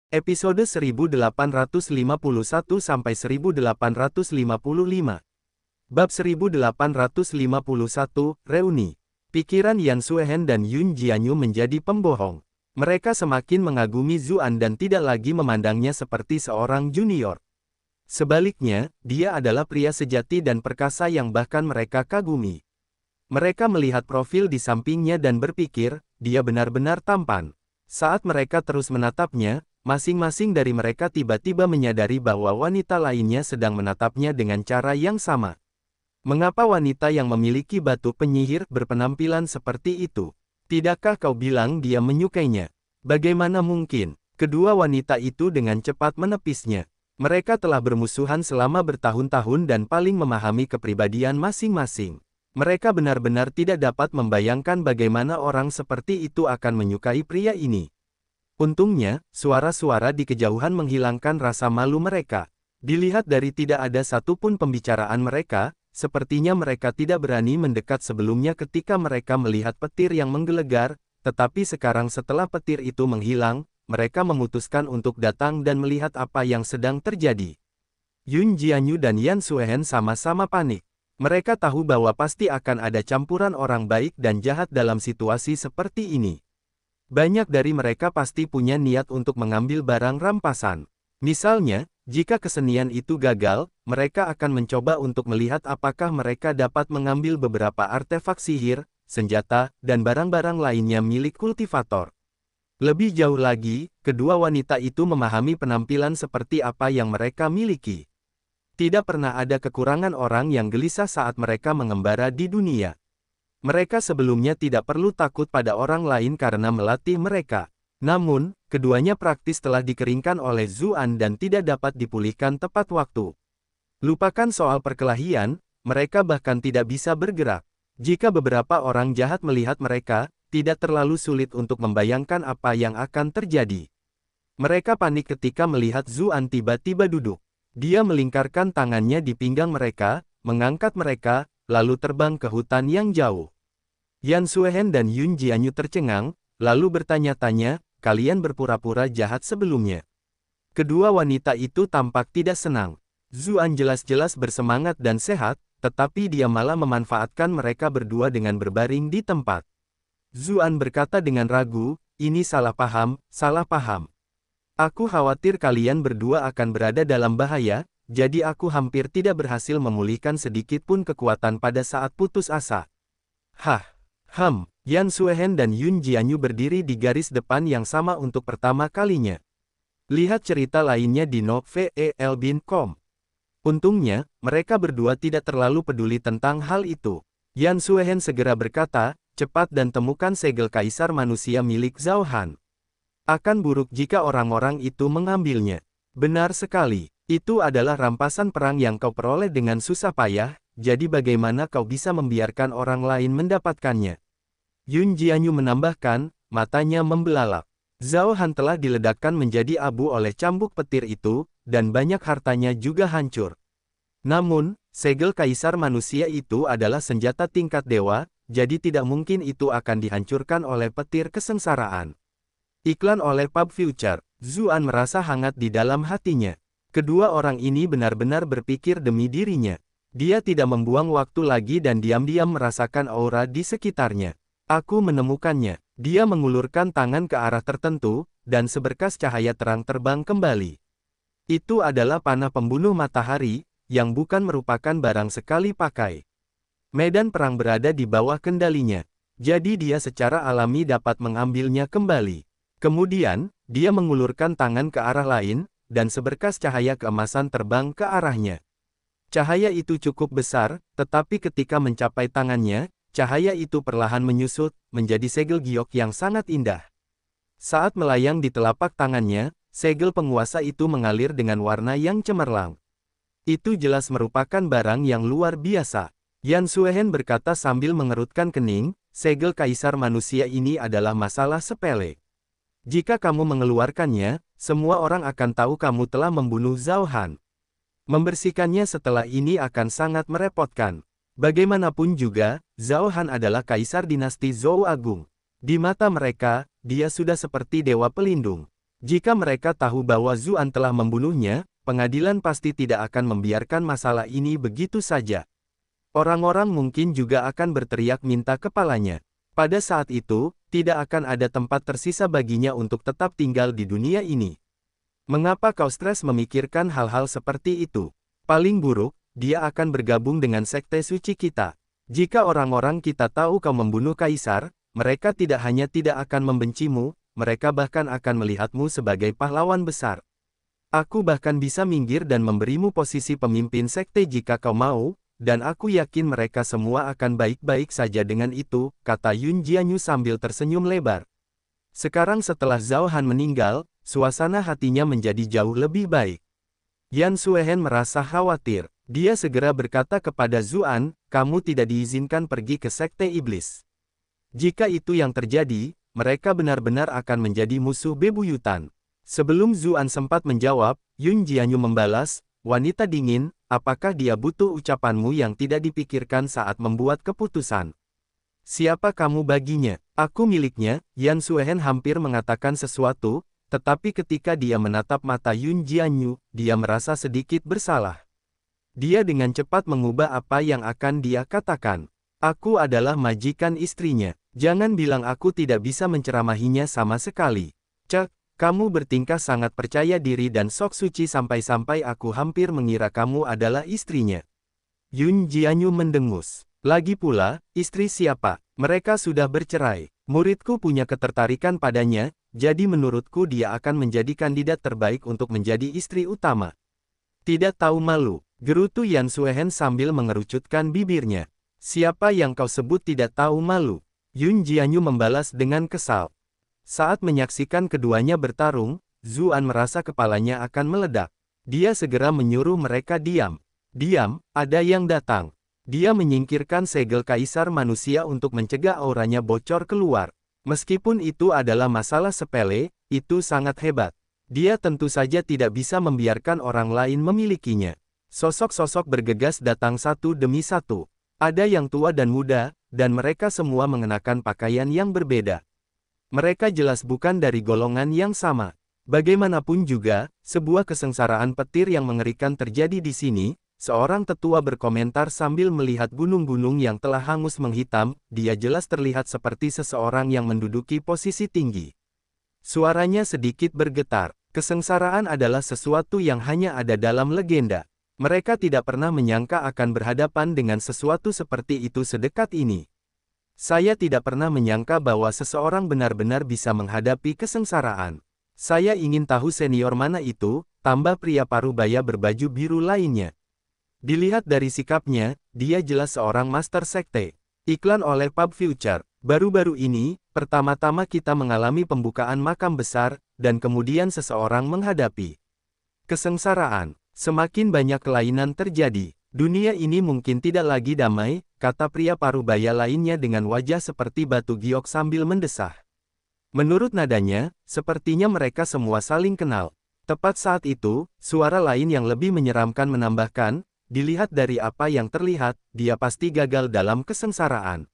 Episode 1851-1855. Bab 1851, Reuni. Pikiran Yan Suehen dan Yun Jianyu menjadi pembohong. Mereka semakin mengagumi Zuan dan tidak lagi memandangnya seperti seorang junior. Sebaliknya, dia adalah pria sejati dan perkasa yang bahkan mereka kagumi. Mereka melihat profil di sampingnya dan berpikir, dia benar-benar tampan. Saat mereka terus menatapnya, masing-masing dari mereka tiba-tiba menyadari bahwa wanita lainnya sedang menatapnya dengan cara yang sama. Mengapa wanita yang memiliki batu penyihir berpenampilan seperti itu? Tidakkah kau bilang dia menyukainya? Bagaimana mungkin? Kedua wanita itu dengan cepat menepisnya. Mereka telah bermusuhan selama bertahun-tahun dan paling memahami kepribadian masing-masing. Mereka benar-benar tidak dapat membayangkan bagaimana orang seperti itu akan menyukai pria ini. Untungnya, suara-suara di kejauhan menghilangkan rasa malu mereka. Dilihat dari tidak ada satupun pembicaraan mereka, sepertinya mereka tidak berani mendekat sebelumnya ketika mereka melihat petir yang menggelegar, tetapi sekarang setelah petir itu menghilang, mereka memutuskan untuk datang dan melihat apa yang sedang terjadi. Yun Jianyu dan Yan Suehen sama-sama panik. Mereka tahu bahwa pasti akan ada campuran orang baik dan jahat dalam situasi seperti ini. Banyak dari mereka pasti punya niat untuk mengambil barang rampasan. Misalnya, jika kesenian itu gagal, mereka akan mencoba untuk melihat apakah mereka dapat mengambil beberapa artefak sihir, senjata, dan barang-barang lainnya milik kultivator. Lebih jauh lagi, kedua wanita itu memahami penampilan seperti apa yang mereka miliki. Tidak pernah ada kekurangan orang yang gelisah saat mereka mengembara di dunia. Mereka sebelumnya tidak perlu takut pada orang lain karena melatih mereka. Namun, keduanya praktis telah dikeringkan oleh Zuan dan tidak dapat dipulihkan tepat waktu. Lupakan soal perkelahian, mereka bahkan tidak bisa bergerak. Jika beberapa orang jahat melihat mereka, tidak terlalu sulit untuk membayangkan apa yang akan terjadi. Mereka panik ketika melihat Zuan tiba-tiba duduk. Dia melingkarkan tangannya di pinggang mereka, mengangkat mereka, lalu terbang ke hutan yang jauh. Yan Suehen dan Yun Jianyu tercengang, lalu bertanya-tanya, kalian berpura-pura jahat sebelumnya. Kedua wanita itu tampak tidak senang. Zuan jelas-jelas bersemangat dan sehat, tetapi dia malah memanfaatkan mereka berdua dengan berbaring di tempat. Zuan berkata dengan ragu, ini salah paham, salah paham. Aku khawatir kalian berdua akan berada dalam bahaya, jadi aku hampir tidak berhasil memulihkan sedikit pun kekuatan pada saat putus asa. Yan Suehen dan Yun Jianyu berdiri di garis depan yang sama untuk pertama kalinya. Lihat cerita lainnya di novel.com. Untungnya, mereka berdua tidak terlalu peduli tentang hal itu. Yan Suehen segera berkata, cepat dan temukan segel kaisar manusia milik Zhao Han. Akan buruk jika orang-orang itu mengambilnya. Benar sekali, itu adalah rampasan perang yang kau peroleh dengan susah payah, jadi bagaimana kau bisa membiarkan orang lain mendapatkannya? Yun Jianyu menambahkan, matanya membelalak. Zhao Han telah diledakkan menjadi abu oleh cambuk petir itu, dan banyak hartanya juga hancur. Namun, segel kaisar manusia itu adalah senjata tingkat dewa, jadi tidak mungkin itu akan dihancurkan oleh petir kesengsaraan. Iklan oleh Pub Future. Zuan merasa hangat di dalam hatinya. Kedua orang ini benar-benar berpikir demi dirinya. Dia tidak membuang waktu lagi dan diam-diam merasakan aura di sekitarnya. Aku menemukannya. Dia mengulurkan tangan ke arah tertentu, dan seberkas cahaya terang terbang kembali. Itu adalah panah pembunuh matahari, yang bukan merupakan barang sekali pakai. Medan perang berada di bawah kendalinya. Jadi dia secara alami dapat mengambilnya kembali. Kemudian, dia mengulurkan tangan ke arah lain, dan seberkas cahaya keemasan terbang ke arahnya. Cahaya itu cukup besar, tetapi ketika mencapai tangannya, cahaya itu perlahan menyusut, menjadi segel giok yang sangat indah. Saat melayang di telapak tangannya, segel penguasa itu mengalir dengan warna yang cemerlang. Itu jelas merupakan barang yang luar biasa. Yan Suehen berkata sambil mengerutkan kening, segel kaisar manusia ini adalah masalah sepele. Jika kamu mengeluarkannya, semua orang akan tahu kamu telah membunuh Zhao Han. Membersihkannya setelah ini akan sangat merepotkan. Bagaimanapun juga, Zhao Han adalah kaisar dinasti Zhou Agung. Di mata mereka, dia sudah seperti dewa pelindung. Jika mereka tahu bahwa Zuan telah membunuhnya, pengadilan pasti tidak akan membiarkan masalah ini begitu saja. Orang-orang mungkin juga akan berteriak minta kepalanya. Pada saat itu, tidak akan ada tempat tersisa baginya untuk tetap tinggal di dunia ini. Mengapa kau stres memikirkan hal-hal seperti itu? Paling buruk, dia akan bergabung dengan sekte suci kita. Jika orang-orang kita tahu kau membunuh kaisar, mereka tidak hanya tidak akan membencimu, mereka bahkan akan melihatmu sebagai pahlawan besar. Aku bahkan bisa minggir dan memberimu posisi pemimpin sekte jika kau mau, dan aku yakin mereka semua akan baik-baik saja dengan itu, kata Yun Jianyu sambil tersenyum lebar. Sekarang setelah Zhao Han meninggal, suasana hatinya menjadi jauh lebih baik. Yan Suehen merasa khawatir. Dia segera berkata kepada Zuan, kamu tidak diizinkan pergi ke sekte iblis. Jika itu yang terjadi, mereka benar-benar akan menjadi musuh bebuyutan. Sebelum Zuan sempat menjawab, Yun Jianyu membalas, wanita dingin, apakah dia butuh ucapanmu yang tidak dipikirkan saat membuat keputusan? Siapa kamu baginya? Aku miliknya. Yan Suehen hampir mengatakan sesuatu, tetapi ketika dia menatap mata Yun Jianyu, dia merasa sedikit bersalah. Dia dengan cepat mengubah apa yang akan dia katakan. Aku adalah majikan istrinya. Jangan bilang aku tidak bisa menceramahinya sama sekali. Cek, kamu bertingkah sangat percaya diri dan sok suci sampai-sampai aku hampir mengira kamu adalah istrinya. Yun Jianyu mendengus. Lagi pula, istri siapa? Mereka sudah bercerai. Muridku punya ketertarikan padanya, jadi menurutku dia akan menjadi kandidat terbaik untuk menjadi istri utama. Tidak tahu malu, gerutu Yan Suehen sambil mengerucutkan bibirnya. Siapa yang kau sebut tidak tahu malu? Yun Jianyu membalas dengan kesal. Saat menyaksikan keduanya bertarung, Zuan merasa kepalanya akan meledak. Dia segera menyuruh mereka diam. Diam, ada yang datang. Dia menyingkirkan segel kaisar manusia untuk mencegah auranya bocor keluar. Meskipun itu adalah masalah sepele, itu sangat hebat. Dia tentu saja tidak bisa membiarkan orang lain memilikinya. Sosok-sosok bergegas datang satu demi satu. Ada yang tua dan muda, dan mereka semua mengenakan pakaian yang berbeda. Mereka jelas bukan dari golongan yang sama. Bagaimanapun juga, sebuah kesengsaraan petir yang mengerikan terjadi di sini. Seorang tetua berkomentar sambil melihat gunung-gunung yang telah hangus menghitam. Dia jelas terlihat seperti seseorang yang menduduki posisi tinggi. Suaranya sedikit bergetar. Kesengsaraan adalah sesuatu yang hanya ada dalam legenda. Mereka tidak pernah menyangka akan berhadapan dengan sesuatu seperti itu sedekat ini. Saya tidak pernah menyangka bahwa seseorang benar-benar bisa menghadapi kesengsaraan. Saya ingin tahu senior mana itu, tambah pria parubaya berbaju biru lainnya. Dilihat dari sikapnya, dia jelas seorang master sekte. Iklan oleh Pub Future. Baru-baru ini, pertama-tama kita mengalami pembukaan makam besar, dan kemudian seseorang menghadapi kesengsaraan. Semakin banyak kelainan terjadi. Dunia ini mungkin tidak lagi damai, kata pria parubaya lainnya dengan wajah seperti batu giok sambil mendesah. Menurut nadanya, sepertinya mereka semua saling kenal. Tepat saat itu, suara lain yang lebih menyeramkan menambahkan, dilihat dari apa yang terlihat, dia pasti gagal dalam kesengsaraan.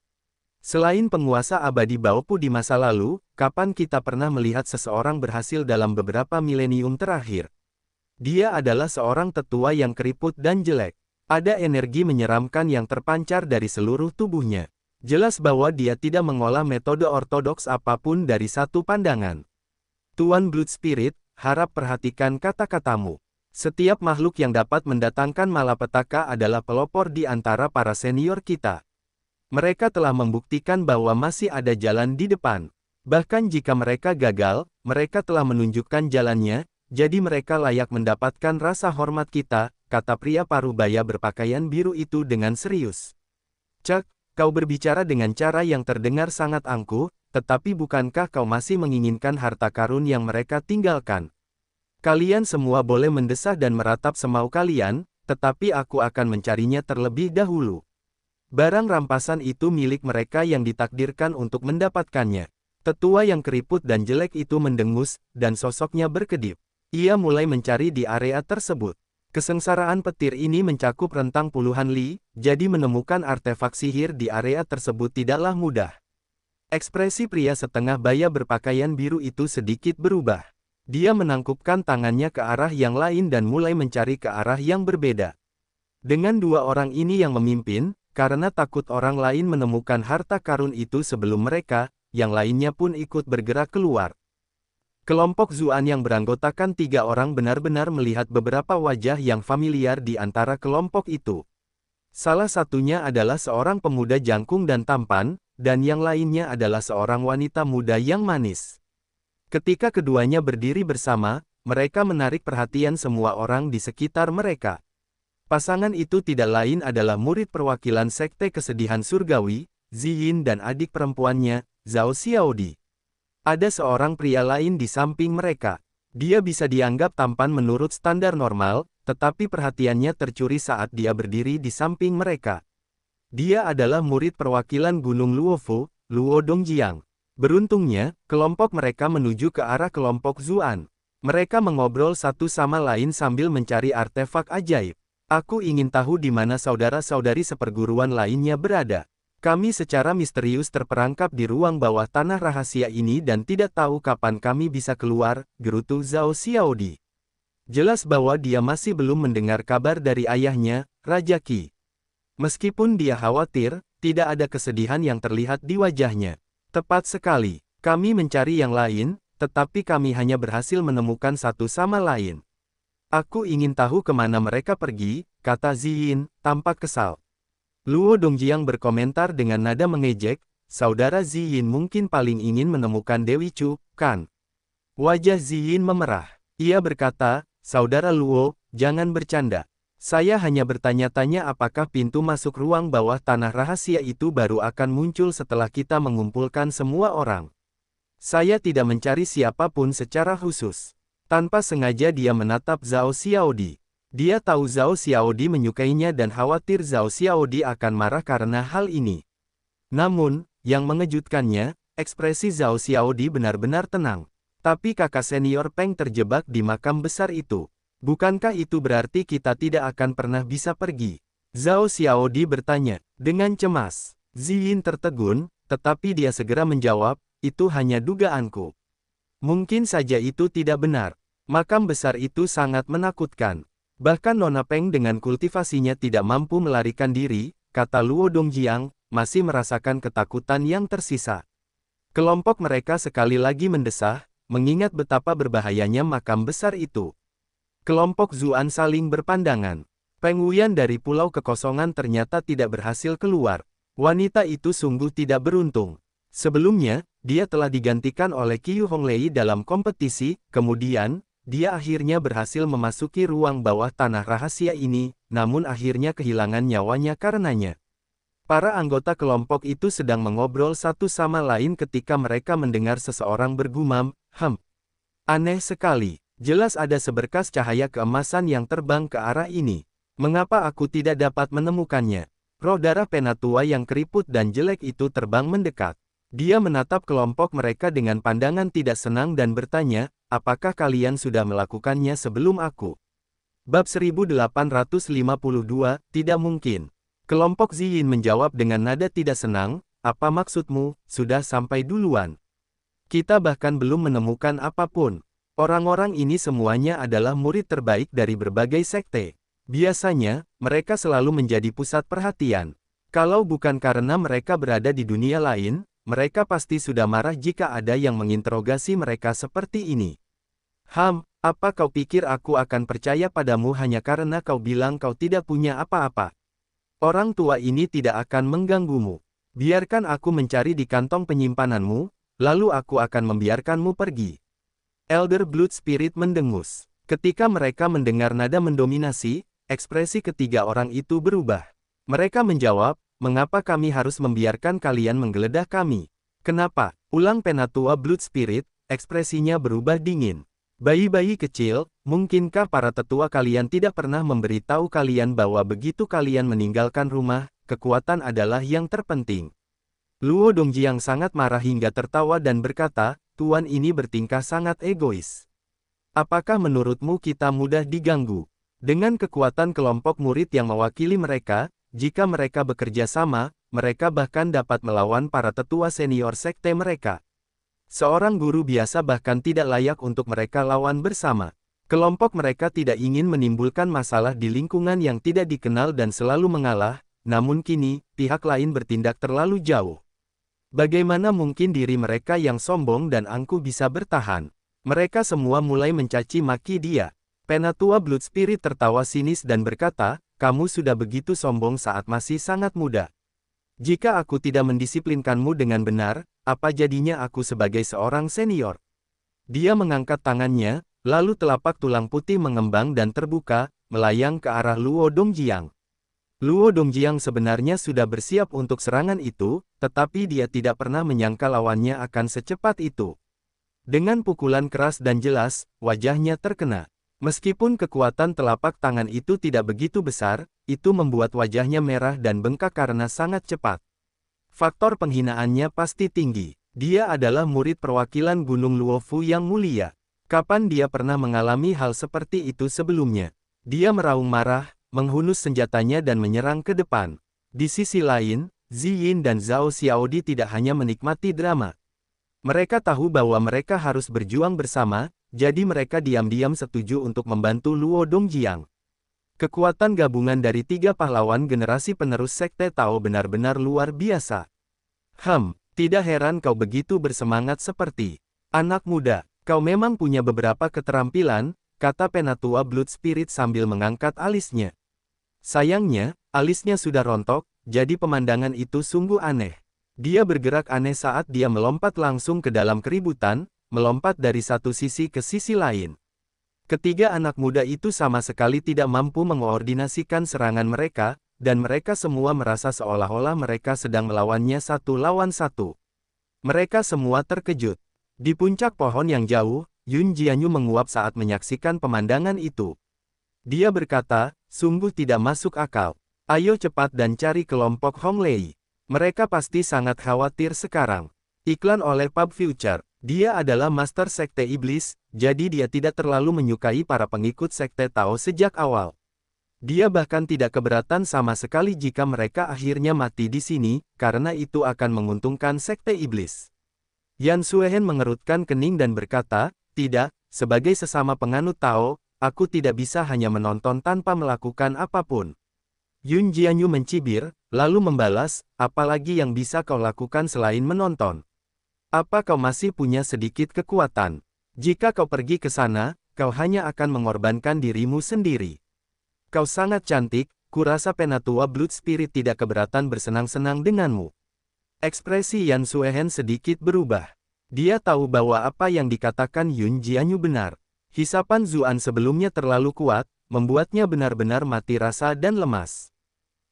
Selain penguasa abadi Baopu di masa lalu, kapan kita pernah melihat seseorang berhasil dalam beberapa milenium terakhir? Dia adalah seorang tetua yang keriput dan jelek. Ada energi menyeramkan yang terpancar dari seluruh tubuhnya. Jelas bahwa dia tidak mengolah metode ortodoks apapun dari satu pandangan. Tuan Blood Spirit, harap perhatikan kata-katamu. Setiap makhluk yang dapat mendatangkan malapetaka adalah pelopor di antara para senior kita. Mereka telah membuktikan bahwa masih ada jalan di depan. Bahkan jika mereka gagal, mereka telah menunjukkan jalannya, jadi mereka layak mendapatkan rasa hormat kita, kata pria parubaya berpakaian biru itu dengan serius. Cek, kau berbicara dengan cara yang terdengar sangat angkuh, tetapi bukankah kau masih menginginkan harta karun yang mereka tinggalkan? Kalian semua boleh mendesah dan meratap semau kalian, tetapi aku akan mencarinya terlebih dahulu. Barang rampasan itu milik mereka yang ditakdirkan untuk mendapatkannya. Tetua yang keriput dan jelek itu mendengus, dan sosoknya berkedip. Ia mulai mencari di area tersebut. Kesengsaraan petir ini mencakup rentang puluhan li, jadi menemukan artefak sihir di area tersebut tidaklah mudah. Ekspresi pria setengah baya berpakaian biru itu sedikit berubah. Dia menangkupkan tangannya ke arah yang lain dan mulai mencari ke arah yang berbeda. Dengan dua orang ini yang memimpin, karena takut orang lain menemukan harta karun itu sebelum mereka, yang lainnya pun ikut bergerak keluar. Kelompok Zuan yang beranggotakan 3 orang benar-benar melihat beberapa wajah yang familiar di antara kelompok itu. Salah satunya adalah seorang pemuda jangkung dan tampan, dan yang lainnya adalah seorang wanita muda yang manis. Ketika keduanya berdiri bersama, mereka menarik perhatian semua orang di sekitar mereka. Pasangan itu tidak lain adalah murid perwakilan Sekte Kesedihan Surgawi, Ziyin dan adik perempuannya, Zhao Xiaodi. Ada seorang pria lain di samping mereka. Dia bisa dianggap tampan menurut standar normal, tetapi perhatiannya tercuri saat dia berdiri di samping mereka. Dia adalah murid perwakilan Gunung Luofu, Luo Dongjiang. Beruntungnya, kelompok mereka menuju ke arah kelompok Zuan. Mereka mengobrol satu sama lain sambil mencari artefak ajaib. Aku ingin tahu di mana saudara-saudari seperguruan lainnya berada. Kami secara misterius terperangkap di ruang bawah tanah rahasia ini dan tidak tahu kapan kami bisa keluar, gerutu Zhao Xiaodi. Jelas bahwa dia masih belum mendengar kabar dari ayahnya, Raja Qi. Meskipun dia khawatir, tidak ada kesedihan yang terlihat di wajahnya. Tepat sekali, kami mencari yang lain, tetapi kami hanya berhasil menemukan satu sama lain. Aku ingin tahu kemana mereka pergi, kata Ziyin, tampak kesal. Luo Dongjiang berkomentar dengan nada mengejek, saudara Ziyin mungkin paling ingin menemukan Dewi Chu, kan? Wajah Ziyin memerah. Ia berkata, saudara Luo, jangan bercanda. Saya hanya bertanya-tanya apakah pintu masuk ruang bawah tanah rahasia itu baru akan muncul setelah kita mengumpulkan semua orang. Saya tidak mencari siapapun secara khusus. Tanpa sengaja dia menatap Zhao Xiaodi. Dia tahu Zhao Xiaodi menyukainya dan khawatir Zhao Xiaodi akan marah karena hal ini. Namun, yang mengejutkannya, ekspresi Zhao Xiaodi benar-benar tenang. Tapi kakak senior Peng terjebak di makam besar itu. Bukankah itu berarti kita tidak akan pernah bisa pergi? Zhao Xiaodi bertanya, dengan cemas. Ziyin tertegun, tetapi dia segera menjawab, itu hanya dugaanku. Mungkin saja itu tidak benar. Makam besar itu sangat menakutkan. Bahkan Nona Peng dengan kultivasinya tidak mampu melarikan diri, kata Luo Dongjiang, masih merasakan ketakutan yang tersisa. Kelompok mereka sekali lagi mendesah, mengingat betapa berbahayanya makam besar itu. Kelompok Zuan saling berpandangan. Peng Wuyan dari Pulau Kekosongan ternyata tidak berhasil keluar. Wanita itu sungguh tidak beruntung. Sebelumnya, dia telah digantikan oleh Qiu Honglei dalam kompetisi, kemudian, dia akhirnya berhasil memasuki ruang bawah tanah rahasia ini, namun akhirnya kehilangan nyawanya karenanya. Para anggota kelompok itu sedang mengobrol satu sama lain ketika mereka mendengar seseorang bergumam, aneh sekali. Jelas ada seberkas cahaya keemasan yang terbang ke arah ini. Mengapa aku tidak dapat menemukannya? Roh darah penatua yang keriput dan jelek itu terbang mendekat. Dia menatap kelompok mereka dengan pandangan tidak senang dan bertanya, apakah kalian sudah melakukannya sebelum aku? Bab 1852, tidak mungkin. Kelompok Ziyin menjawab dengan nada tidak senang, apa maksudmu, sudah sampai duluan? Kita bahkan belum menemukan apapun. Orang-orang ini semuanya adalah murid terbaik dari berbagai sekte. Biasanya, mereka selalu menjadi pusat perhatian. Kalau bukan karena mereka berada di dunia lain, mereka pasti sudah marah jika ada yang menginterogasi mereka seperti ini. Apa kau pikir aku akan percaya padamu hanya karena kau bilang kau tidak punya apa-apa? Orang tua ini tidak akan mengganggumu. Biarkan aku mencari di kantong penyimpananmu, lalu aku akan membiarkanmu pergi. Elder Blood Spirit mendengus. Ketika mereka mendengar nada mendominasi, ekspresi ketiga orang itu berubah. Mereka menjawab, mengapa kami harus membiarkan kalian menggeledah kami? Kenapa? Ulang penatua Blood Spirit, ekspresinya berubah dingin. Bayi-bayi kecil, mungkinkah para tetua kalian tidak pernah memberitahu kalian bahwa begitu kalian meninggalkan rumah, kekuatan adalah yang terpenting? Luo Dongjiang sangat marah hingga tertawa dan berkata, Tuan ini bertingkah sangat egois. Apakah menurutmu kita mudah diganggu? Dengan kekuatan kelompok murid yang mewakili mereka, jika mereka bekerja sama, mereka bahkan dapat melawan para tetua senior sekte mereka. Seorang guru biasa bahkan tidak layak untuk mereka lawan bersama. Kelompok mereka tidak ingin menimbulkan masalah di lingkungan yang tidak dikenal dan selalu mengalah, namun kini, pihak lain bertindak terlalu jauh. Bagaimana mungkin diri mereka yang sombong dan angkuh bisa bertahan? Mereka semua mulai mencaci maki dia. Penatua Blood Spirit tertawa sinis dan berkata, "Kamu sudah begitu sombong saat masih sangat muda. Jika aku tidak mendisiplinkanmu dengan benar, apa jadinya aku sebagai seorang senior?" Dia mengangkat tangannya, lalu telapak tulang putih mengembang dan terbuka, melayang ke arah Luo Dongjiang. Luo Dongjiang sebenarnya sudah bersiap untuk serangan itu, tetapi dia tidak pernah menyangka lawannya akan secepat itu. Dengan pukulan keras dan jelas, wajahnya terkena. Meskipun kekuatan telapak tangan itu tidak begitu besar, itu membuat wajahnya merah dan bengkak karena sangat cepat. Faktor penghinaannya pasti tinggi. Dia adalah murid perwakilan Gunung Luofu yang mulia. Kapan dia pernah mengalami hal seperti itu sebelumnya? Dia meraung marah, menghunus senjatanya dan menyerang ke depan. Di sisi lain, Ziyin dan Zhao Xiaodi tidak hanya menikmati drama. Mereka tahu bahwa mereka harus berjuang bersama, jadi mereka diam-diam setuju untuk membantu Luo Dongjiang. Kekuatan gabungan dari 3 pahlawan generasi penerus Sekte Tao benar-benar luar biasa. Tidak heran kau begitu bersemangat seperti anak muda. Kau memang punya beberapa keterampilan, kata Penatua Blood Spirit sambil mengangkat alisnya. Sayangnya, alisnya sudah rontok, jadi pemandangan itu sungguh aneh. Dia bergerak aneh saat dia melompat langsung ke dalam keributan, melompat dari satu sisi ke sisi lain. Ketiga anak muda itu sama sekali tidak mampu mengoordinasikan serangan mereka, dan mereka semua merasa seolah-olah mereka sedang melawannya satu lawan satu. Mereka semua terkejut. Di puncak pohon yang jauh, Yun Jianyu menguap saat menyaksikan pemandangan itu. Dia berkata, "Sungguh tidak masuk akal. Ayo cepat dan cari kelompok Hong Lei. Mereka pasti sangat khawatir sekarang." Iklan oleh Pub Future. Dia adalah Master Sekte Iblis, jadi dia tidak terlalu menyukai para pengikut Sekte Tao sejak awal. Dia bahkan tidak keberatan sama sekali jika mereka akhirnya mati di sini, karena itu akan menguntungkan Sekte Iblis. Yan Suehen mengerutkan kening dan berkata, "Tidak, sebagai sesama penganut Tao, aku tidak bisa hanya menonton tanpa melakukan apapun." Yun Jianyu mencibir, lalu membalas, "Apalagi yang bisa kau lakukan selain menonton? Apa kau masih punya sedikit kekuatan? Jika kau pergi ke sana, kau hanya akan mengorbankan dirimu sendiri. Kau sangat cantik, kurasa Penatua Blood Spirit tidak keberatan bersenang-senang denganmu." Ekspresi Yan Suehen sedikit berubah. Dia tahu bahwa apa yang dikatakan Yun Jianyu benar. Hisapan Zuan sebelumnya terlalu kuat, membuatnya benar-benar mati rasa dan lemas.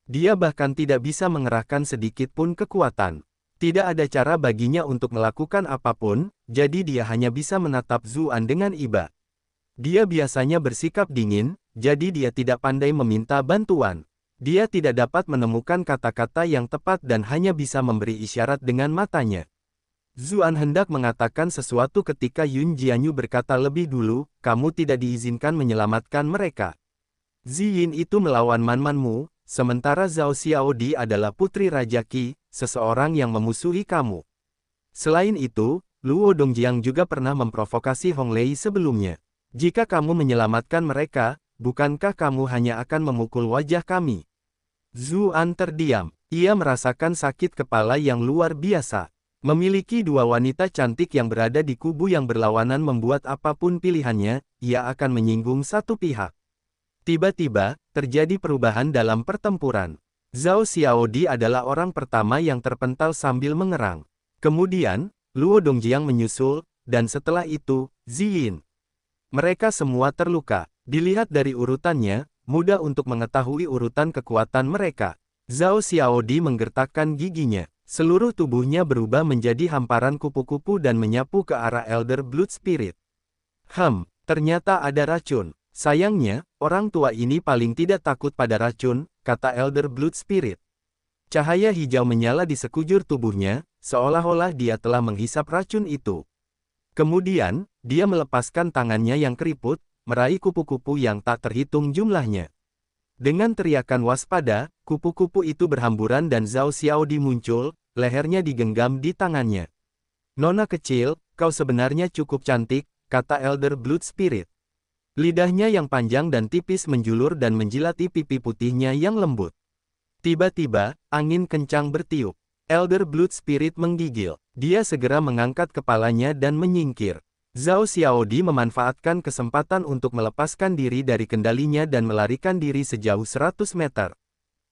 Dia bahkan tidak bisa mengerahkan sedikit pun kekuatan. Tidak ada cara baginya untuk melakukan apapun, jadi dia hanya bisa menatap Zuan dengan iba. Dia biasanya bersikap dingin, jadi dia tidak pandai meminta bantuan. Dia tidak dapat menemukan kata-kata yang tepat dan hanya bisa memberi isyarat dengan matanya. Zuan hendak mengatakan sesuatu ketika Yun Jianyu berkata lebih dulu, "Kamu tidak diizinkan menyelamatkan mereka. Ziyin itu melawan manmanmu, sementara Zhao Xiaodi adalah putri Raja Qi, seseorang yang memusuhi kamu. Selain itu, Luo Dongjiang juga pernah memprovokasi Hong Lei sebelumnya. Jika kamu menyelamatkan mereka, bukankah kamu hanya akan memukul wajah kami?" Zuan terdiam. Ia merasakan sakit kepala yang luar biasa. Memiliki 2 wanita cantik yang berada di kubu yang berlawanan membuat apapun pilihannya, ia akan menyinggung satu pihak. Tiba-tiba, terjadi perubahan dalam pertempuran. Zhao Xiaodi adalah orang pertama yang terpental sambil mengerang. Kemudian, Luo Dongjiang menyusul, dan setelah itu, Ziyin. Mereka semua terluka. Dilihat dari urutannya, mudah untuk mengetahui urutan kekuatan mereka. Zhao Xiaodi menggertakkan giginya. Seluruh tubuhnya berubah menjadi hamparan kupu-kupu dan menyapu ke arah Elder Blood Spirit. Ternyata ada racun. Sayangnya, orang tua ini paling tidak takut pada racun, kata Elder Blood Spirit. Cahaya hijau menyala di sekujur tubuhnya, seolah-olah dia telah menghisap racun itu. Kemudian, dia melepaskan tangannya yang keriput, meraih kupu-kupu yang tak terhitung jumlahnya. Dengan teriakan waspada, kupu-kupu itu berhamburan dan Zhao Xiaodi muncul, lehernya digenggam di tangannya. Nona kecil, kau sebenarnya cukup cantik, kata Elder Blood Spirit. Lidahnya yang panjang dan tipis menjulur dan menjilati pipi putihnya yang lembut. Tiba-tiba, angin kencang bertiup. Elder Blood Spirit menggigil. Dia segera mengangkat kepalanya dan menyingkir. Zhao Xiaodi memanfaatkan kesempatan untuk melepaskan diri dari kendalinya dan melarikan diri sejauh 100 meter.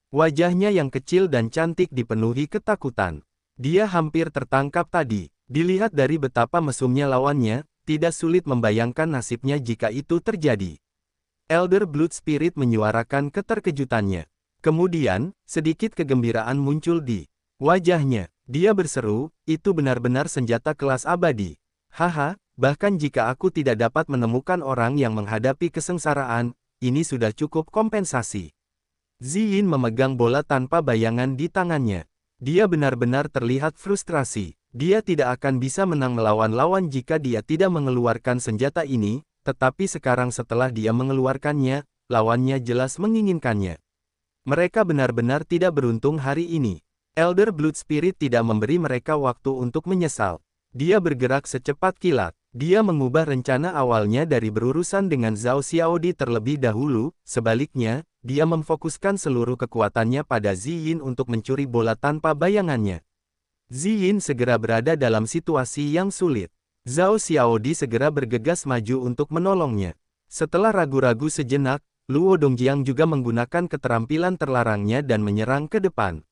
Wajahnya yang kecil dan cantik dipenuhi ketakutan. Dia hampir tertangkap tadi. Dilihat dari betapa mesumnya lawannya, tidak sulit membayangkan nasibnya jika itu terjadi. Elder Blood Spirit menyuarakan keterkejutannya. Kemudian, sedikit kegembiraan muncul di wajahnya. Dia berseru, itu benar-benar senjata kelas abadi. Haha, bahkan jika aku tidak dapat menemukan orang yang menghadapi kesengsaraan, ini sudah cukup kompensasi. Ziyin memegang bola tanpa bayangan di tangannya. Dia benar-benar terlihat frustrasi. Dia tidak akan bisa menang melawan lawan jika dia tidak mengeluarkan senjata ini, tetapi sekarang setelah dia mengeluarkannya, lawannya jelas menginginkannya. Mereka benar-benar tidak beruntung hari ini. Elder Blood Spirit tidak memberi mereka waktu untuk menyesal. Dia bergerak secepat kilat. Dia mengubah rencana awalnya dari berurusan dengan Zhao Xiaodi terlebih dahulu, sebaliknya, dia memfokuskan seluruh kekuatannya pada Ziyin untuk mencuri bola tanpa bayangannya. Ziyin segera berada dalam situasi yang sulit. Zhao Xiaodi segera bergegas maju untuk menolongnya. Setelah ragu-ragu sejenak, Luo Dongjiang juga menggunakan keterampilan terlarangnya dan menyerang ke depan.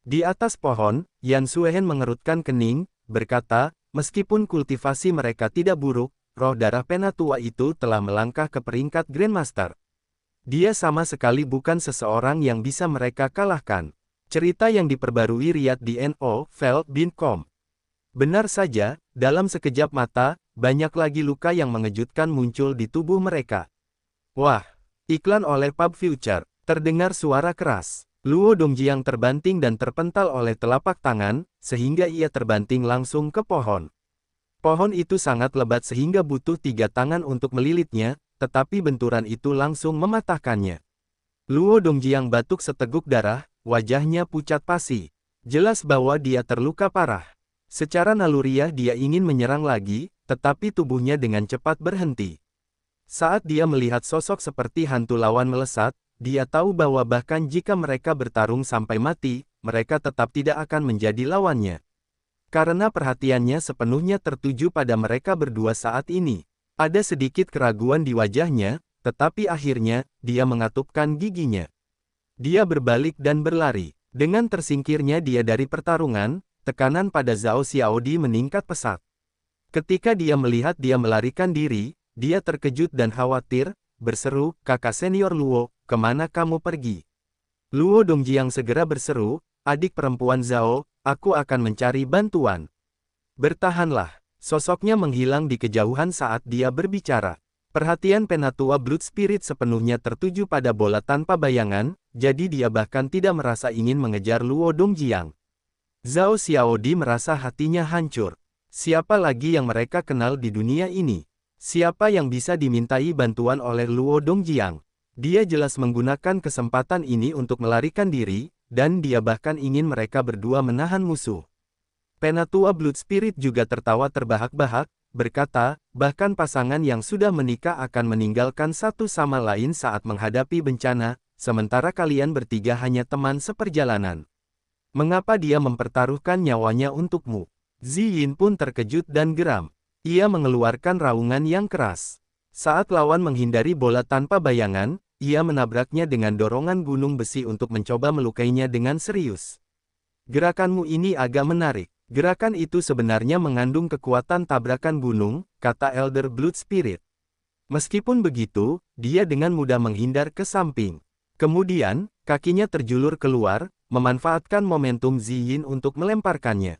Di atas pohon, Yan Suehen mengerutkan kening, berkata, meskipun kultivasi mereka tidak buruk, roh darah penatua itu telah melangkah ke peringkat Grandmaster. Dia sama sekali bukan seseorang yang bisa mereka kalahkan. Cerita yang diperbarui Riyad di NO-Feld.com. Benar saja, dalam sekejap mata, banyak lagi luka yang mengejutkan muncul di tubuh mereka. Wah! Iklan oleh Pub Future. Terdengar suara keras. Luo Dongjiang terbanting dan terpental oleh telapak tangan, sehingga ia terbanting langsung ke pohon. Pohon itu sangat lebat sehingga butuh 3 tangan untuk melilitnya, tetapi benturan itu langsung mematahkannya. Luo Dongjiang batuk seteguk darah, wajahnya pucat pasi. Jelas bahwa dia terluka parah. Secara naluriah dia ingin menyerang lagi, tetapi tubuhnya dengan cepat berhenti. Saat dia melihat sosok seperti hantu lawan melesat, dia tahu bahwa bahkan jika mereka bertarung sampai mati, mereka tetap tidak akan menjadi lawannya. Karena perhatiannya sepenuhnya tertuju pada mereka berdua saat ini. Ada sedikit keraguan di wajahnya, tetapi akhirnya, dia mengatupkan giginya. Dia berbalik dan berlari. Dengan tersingkirnya dia dari pertarungan, tekanan pada Zhao Xiaodi meningkat pesat. Ketika dia melihat dia melarikan diri, dia terkejut dan khawatir, berseru, kakak senior Luo, kemana kamu pergi? Luo Dongjiang segera berseru, adik perempuan Zhao, aku akan mencari bantuan. Bertahanlah. Sosoknya menghilang di kejauhan saat dia berbicara. Perhatian penatua Blood Spirit sepenuhnya tertuju pada bola tanpa bayangan, jadi dia bahkan tidak merasa ingin mengejar Luo Dongjiang. Zhao Xiaodi merasa hatinya hancur. Siapa lagi yang mereka kenal di dunia ini? Siapa yang bisa dimintai bantuan oleh Luo Dongjiang? Dia jelas menggunakan kesempatan ini untuk melarikan diri, dan dia bahkan ingin mereka berdua menahan musuh. Penatua Blood Spirit juga tertawa terbahak-bahak, berkata, bahkan pasangan yang sudah menikah akan meninggalkan satu sama lain saat menghadapi bencana, sementara kalian bertiga hanya teman seperjalanan. Mengapa dia mempertaruhkan nyawanya untukmu? Ziyin pun terkejut dan geram. Ia mengeluarkan raungan yang keras. Saat lawan menghindari bola tanpa bayangan, ia menabraknya dengan dorongan gunung besi untuk mencoba melukainya dengan serius. Gerakanmu ini agak menarik. Gerakan itu sebenarnya mengandung kekuatan tabrakan gunung, kata Elder Blood Spirit. Meskipun begitu, dia dengan mudah menghindar ke samping. Kemudian, kakinya terjulur keluar, memanfaatkan momentum Ziyin untuk melemparkannya.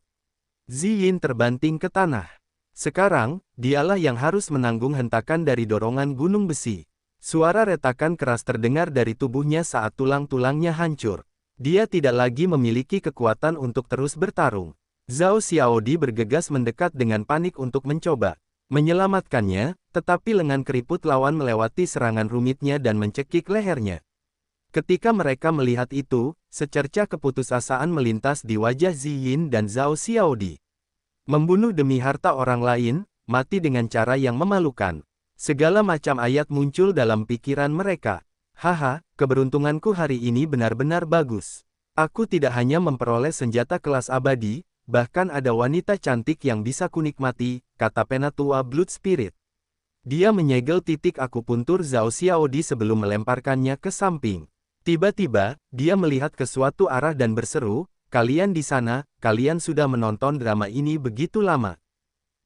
Ziyin terbanting ke tanah. Sekarang, dialah yang harus menanggung hentakan dari dorongan gunung besi. Suara retakan keras terdengar dari tubuhnya saat tulang-tulangnya hancur. Dia tidak lagi memiliki kekuatan untuk terus bertarung. Zhao Xiaodi bergegas mendekat dengan panik untuk mencoba menyelamatkannya, tetapi lengan keriput lawan melewati serangan rumitnya dan mencekik lehernya. Ketika mereka melihat itu, secercah keputusasaan melintas di wajah Ziyin dan Zhao Xiaodi. Membunuh demi harta orang lain, mati dengan cara yang memalukan. Segala macam ayat muncul dalam pikiran mereka. Haha, keberuntunganku hari ini benar-benar bagus. Aku tidak hanya memperoleh senjata kelas abadi, bahkan ada wanita cantik yang bisa kunikmati, kata Penatua Blood Spirit. Dia menyegel titik akupuntur Zhao Xiaodi sebelum melemparkannya ke samping. Tiba-tiba, dia melihat ke suatu arah dan berseru, "Kalian di sana, kalian sudah menonton drama ini begitu lama.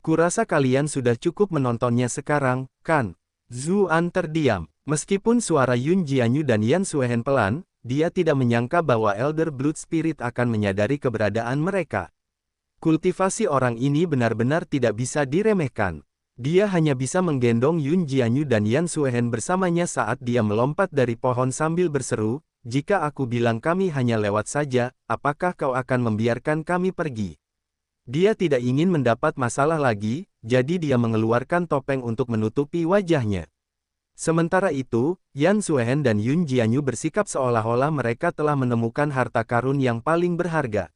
Kurasa kalian sudah cukup menontonnya sekarang, kan?" Zuan terdiam. Meskipun suara Yun Jianyu dan Yan Suehen pelan, dia tidak menyangka bahwa Elder Blood Spirit akan menyadari keberadaan mereka. Kultivasi orang ini benar-benar tidak bisa diremehkan. Dia hanya bisa menggendong Yun Jianyu dan Yan Suehen bersamanya saat dia melompat dari pohon sambil berseru, "Jika aku bilang kami hanya lewat saja, apakah kau akan membiarkan kami pergi?" Dia tidak ingin mendapat masalah lagi, jadi dia mengeluarkan topeng untuk menutupi wajahnya. Sementara itu, Yan Suehen dan Yun Jianyu bersikap seolah-olah mereka telah menemukan harta karun yang paling berharga.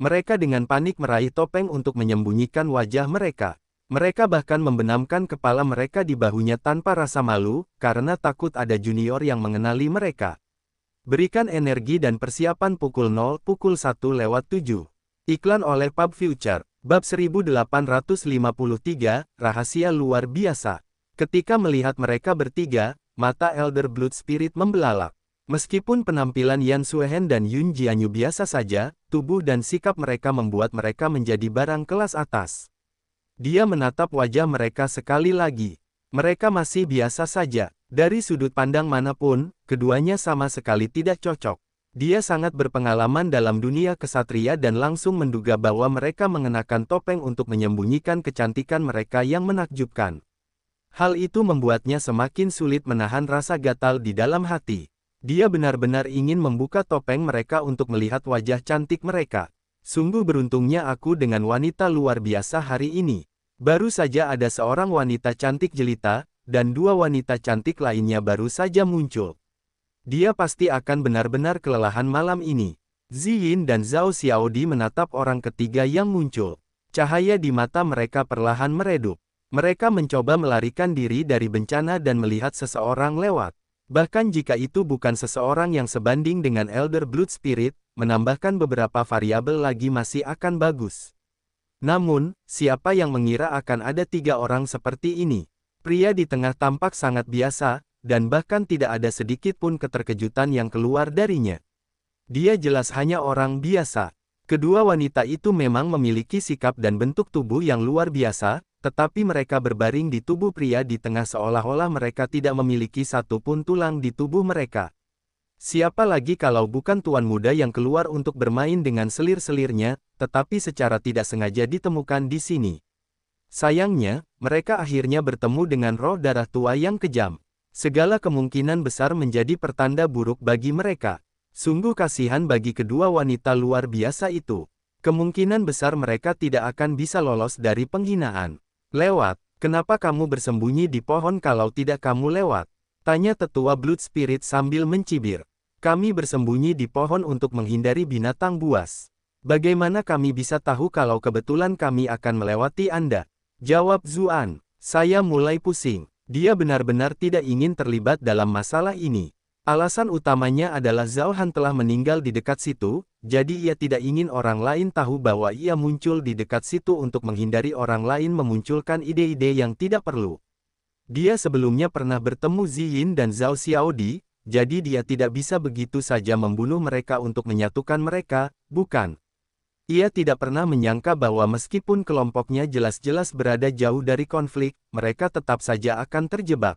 Mereka dengan panik meraih topeng untuk menyembunyikan wajah mereka. Mereka bahkan membenamkan kepala mereka di bahunya tanpa rasa malu, karena takut ada junior yang mengenali mereka. Berikan energi dan persiapan pukul 1:07. Iklan oleh Pub Future. Bab 1853, Rahasia Luar Biasa. Ketika melihat mereka bertiga, mata Elder Blood Spirit membelalak. Meskipun penampilan Yan Suehen dan Yun Jianyu biasa saja, tubuh dan sikap mereka membuat mereka menjadi barang kelas atas. Dia menatap wajah mereka sekali lagi. Mereka masih biasa saja. Dari sudut pandang manapun, keduanya sama sekali tidak cocok. Dia sangat berpengalaman dalam dunia kesatria dan langsung menduga bahwa mereka mengenakan topeng untuk menyembunyikan kecantikan mereka yang menakjubkan. Hal itu membuatnya semakin sulit menahan rasa gatal di dalam hati. Dia benar-benar ingin membuka topeng mereka untuk melihat wajah cantik mereka. Sungguh beruntungnya aku dengan wanita luar biasa hari ini. Baru saja ada seorang wanita cantik jelita, dan dua wanita cantik lainnya baru saja muncul. Dia pasti akan benar-benar kelelahan malam ini. Ziyin dan Zhao Xiaodi menatap orang ketiga yang muncul. Cahaya di mata mereka perlahan meredup. Mereka mencoba melarikan diri dari bencana dan melihat seseorang lewat. Bahkan jika itu bukan seseorang yang sebanding dengan Elder Blood Spirit, menambahkan beberapa variabel lagi masih akan bagus. Namun, siapa yang mengira akan ada tiga orang seperti ini? Pria di tengah tampak sangat biasa, dan bahkan tidak ada sedikit pun keterkejutan yang keluar darinya. Dia jelas hanya orang biasa. Kedua wanita itu memang memiliki sikap dan bentuk tubuh yang luar biasa, tetapi mereka berbaring di tubuh pria di tengah seolah-olah mereka tidak memiliki satu pun tulang di tubuh mereka. Siapa lagi kalau bukan tuan muda yang keluar untuk bermain dengan selir-selirnya, tetapi secara tidak sengaja ditemukan di sini. Sayangnya, mereka akhirnya bertemu dengan roh darah tua yang kejam. Segala kemungkinan besar menjadi pertanda buruk bagi mereka. Sungguh kasihan bagi kedua wanita luar biasa itu. Kemungkinan besar mereka tidak akan bisa lolos dari penghinaan. "Lewat, kenapa kamu bersembunyi di pohon kalau tidak kamu lewat?" tanya tetua Blood Spirit sambil mencibir. "Kami bersembunyi di pohon untuk menghindari binatang buas. Bagaimana kami bisa tahu kalau kebetulan kami akan melewati Anda?" jawab Zuan. "Saya mulai pusing. Dia benar-benar tidak ingin terlibat dalam masalah ini. Alasan utamanya adalah Zhao Han telah meninggal di dekat situ, jadi ia tidak ingin orang lain tahu bahwa ia muncul di dekat situ untuk menghindari orang lain memunculkan ide-ide yang tidak perlu. Dia sebelumnya pernah bertemu Ziyin dan Zhao Xiaodi, jadi dia tidak bisa begitu saja membunuh mereka untuk menyatukan mereka, bukan? Ia tidak pernah menyangka bahwa meskipun kelompoknya jelas-jelas berada jauh dari konflik, mereka tetap saja akan terjebak.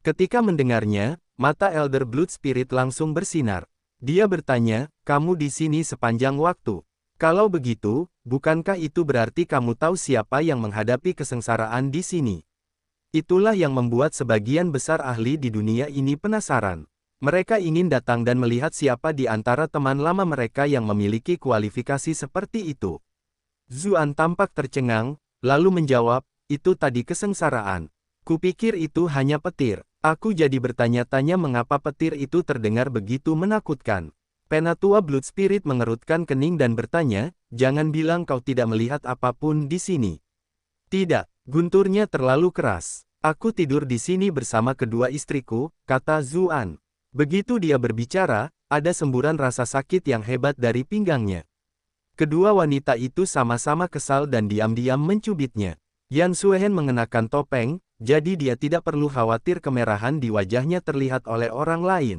Ketika mendengarnya, mata Elder Blood Spirit langsung bersinar. Dia bertanya, "Kamu di sini sepanjang waktu? Kalau begitu, bukankah itu berarti kamu tahu siapa yang menghadapi kesengsaraan di sini?" Itulah yang membuat sebagian besar ahli di dunia ini penasaran. Mereka ingin datang dan melihat siapa di antara teman lama mereka yang memiliki kualifikasi seperti itu. Zuan tampak tercengang, lalu menjawab, "Itu tadi kesengsaraan. Kupikir itu hanya petir. Aku jadi bertanya-tanya mengapa petir itu terdengar begitu menakutkan. Penatua Blood Spirit mengerutkan kening dan bertanya, jangan bilang kau tidak melihat apapun di sini. Tidak, gunturnya terlalu keras. Aku tidur di sini bersama kedua istriku, kata Zuan. Begitu dia berbicara, ada semburan rasa sakit yang hebat dari pinggangnya. Kedua wanita itu sama-sama kesal dan diam-diam mencubitnya. Yan Suehen mengenakan topeng, jadi dia tidak perlu khawatir kemerahan di wajahnya terlihat oleh orang lain.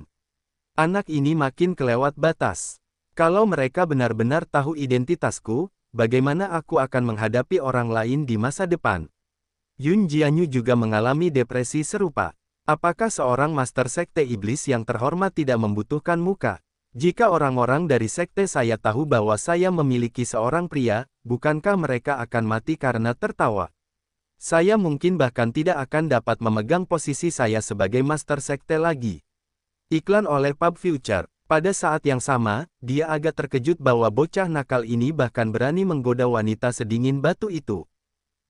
Anak ini makin kelewat batas. Kalau mereka benar-benar tahu identitasku, bagaimana aku akan menghadapi orang lain di masa depan? Yun Jianyu juga mengalami depresi serupa. Apakah seorang master sekte iblis yang terhormat tidak membutuhkan muka? Jika orang-orang dari sekte saya tahu bahwa saya memiliki seorang pria, bukankah mereka akan mati karena tertawa? Saya mungkin bahkan tidak akan dapat memegang posisi saya sebagai master sekte lagi. Iklan oleh Pub Future. Pada saat yang sama, dia agak terkejut bahwa bocah nakal ini bahkan berani menggoda wanita sedingin batu itu.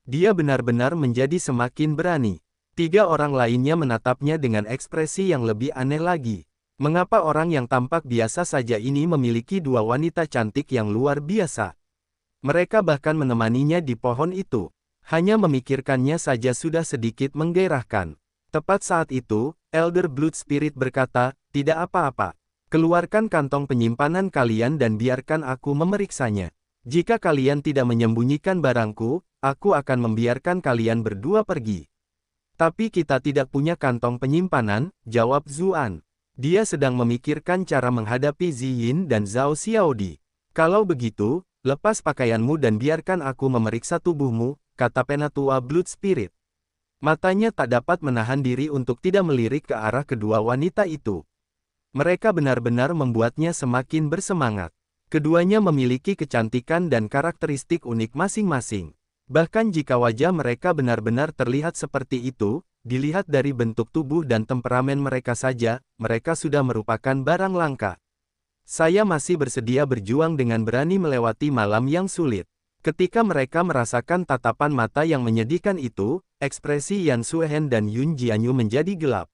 Dia benar-benar menjadi semakin berani. 3 orang lainnya menatapnya dengan ekspresi yang lebih aneh lagi. Mengapa orang yang tampak biasa saja ini memiliki 2 wanita cantik yang luar biasa? Mereka bahkan menemaninya di pohon itu. Hanya memikirkannya saja sudah sedikit menggairahkan. Tepat saat itu, Elder Blood Spirit berkata, tidak apa-apa. Keluarkan kantong penyimpanan kalian dan biarkan aku memeriksanya. Jika kalian tidak menyembunyikan barangku, aku akan membiarkan kalian berdua pergi. Tapi kita tidak punya kantong penyimpanan, jawab Zuan. Dia sedang memikirkan cara menghadapi Ziyin dan Zhao Xiaodi. Kalau begitu, lepas pakaianmu dan biarkan aku memeriksa tubuhmu, kata Penatua Blood Spirit. Matanya tak dapat menahan diri untuk tidak melirik ke arah kedua wanita itu. Mereka benar-benar membuatnya semakin bersemangat. Keduanya memiliki kecantikan dan karakteristik unik masing-masing. Bahkan jika wajah mereka benar-benar terlihat seperti itu, dilihat dari bentuk tubuh dan temperamen mereka saja, mereka sudah merupakan barang langka. Saya masih bersedia berjuang dengan berani melewati malam yang sulit. Ketika mereka merasakan tatapan mata yang menyedihkan itu, ekspresi Yan Suehen dan Yun Jianyu menjadi gelap.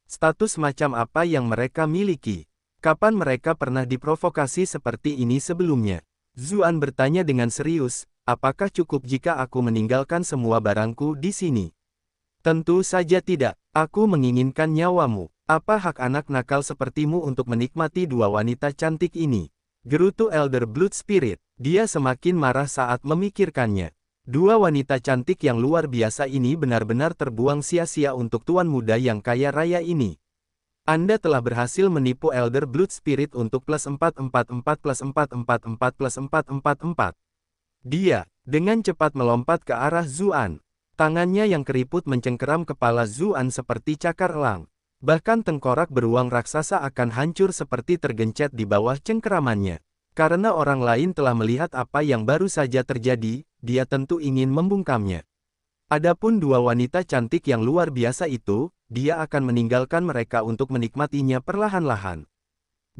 Status macam apa yang mereka miliki? Kapan mereka pernah diprovokasi seperti ini sebelumnya? Zuan bertanya dengan serius, apakah cukup jika aku meninggalkan semua barangku di sini? Tentu saja tidak, aku menginginkan nyawamu. Apa hak anak nakal sepertimu untuk menikmati 2 wanita cantik ini? Gerutu Elder Blood Spirit. Dia semakin marah saat memikirkannya. 2 wanita cantik yang luar biasa ini benar-benar terbuang sia-sia untuk tuan muda yang kaya raya ini. Anda telah berhasil menipu Elder Blood Spirit untuk +444 +444 +444. Dia, dengan cepat melompat ke arah Zuan. Tangannya yang keriput mencengkeram kepala Zuan seperti cakar elang. Bahkan tengkorak beruang raksasa akan hancur seperti tergencet di bawah cengkeramannya. Karena orang lain telah melihat apa yang baru saja terjadi, dia tentu ingin membungkamnya. Adapun 2 wanita cantik yang luar biasa itu, dia akan meninggalkan mereka untuk menikmatinya perlahan-lahan.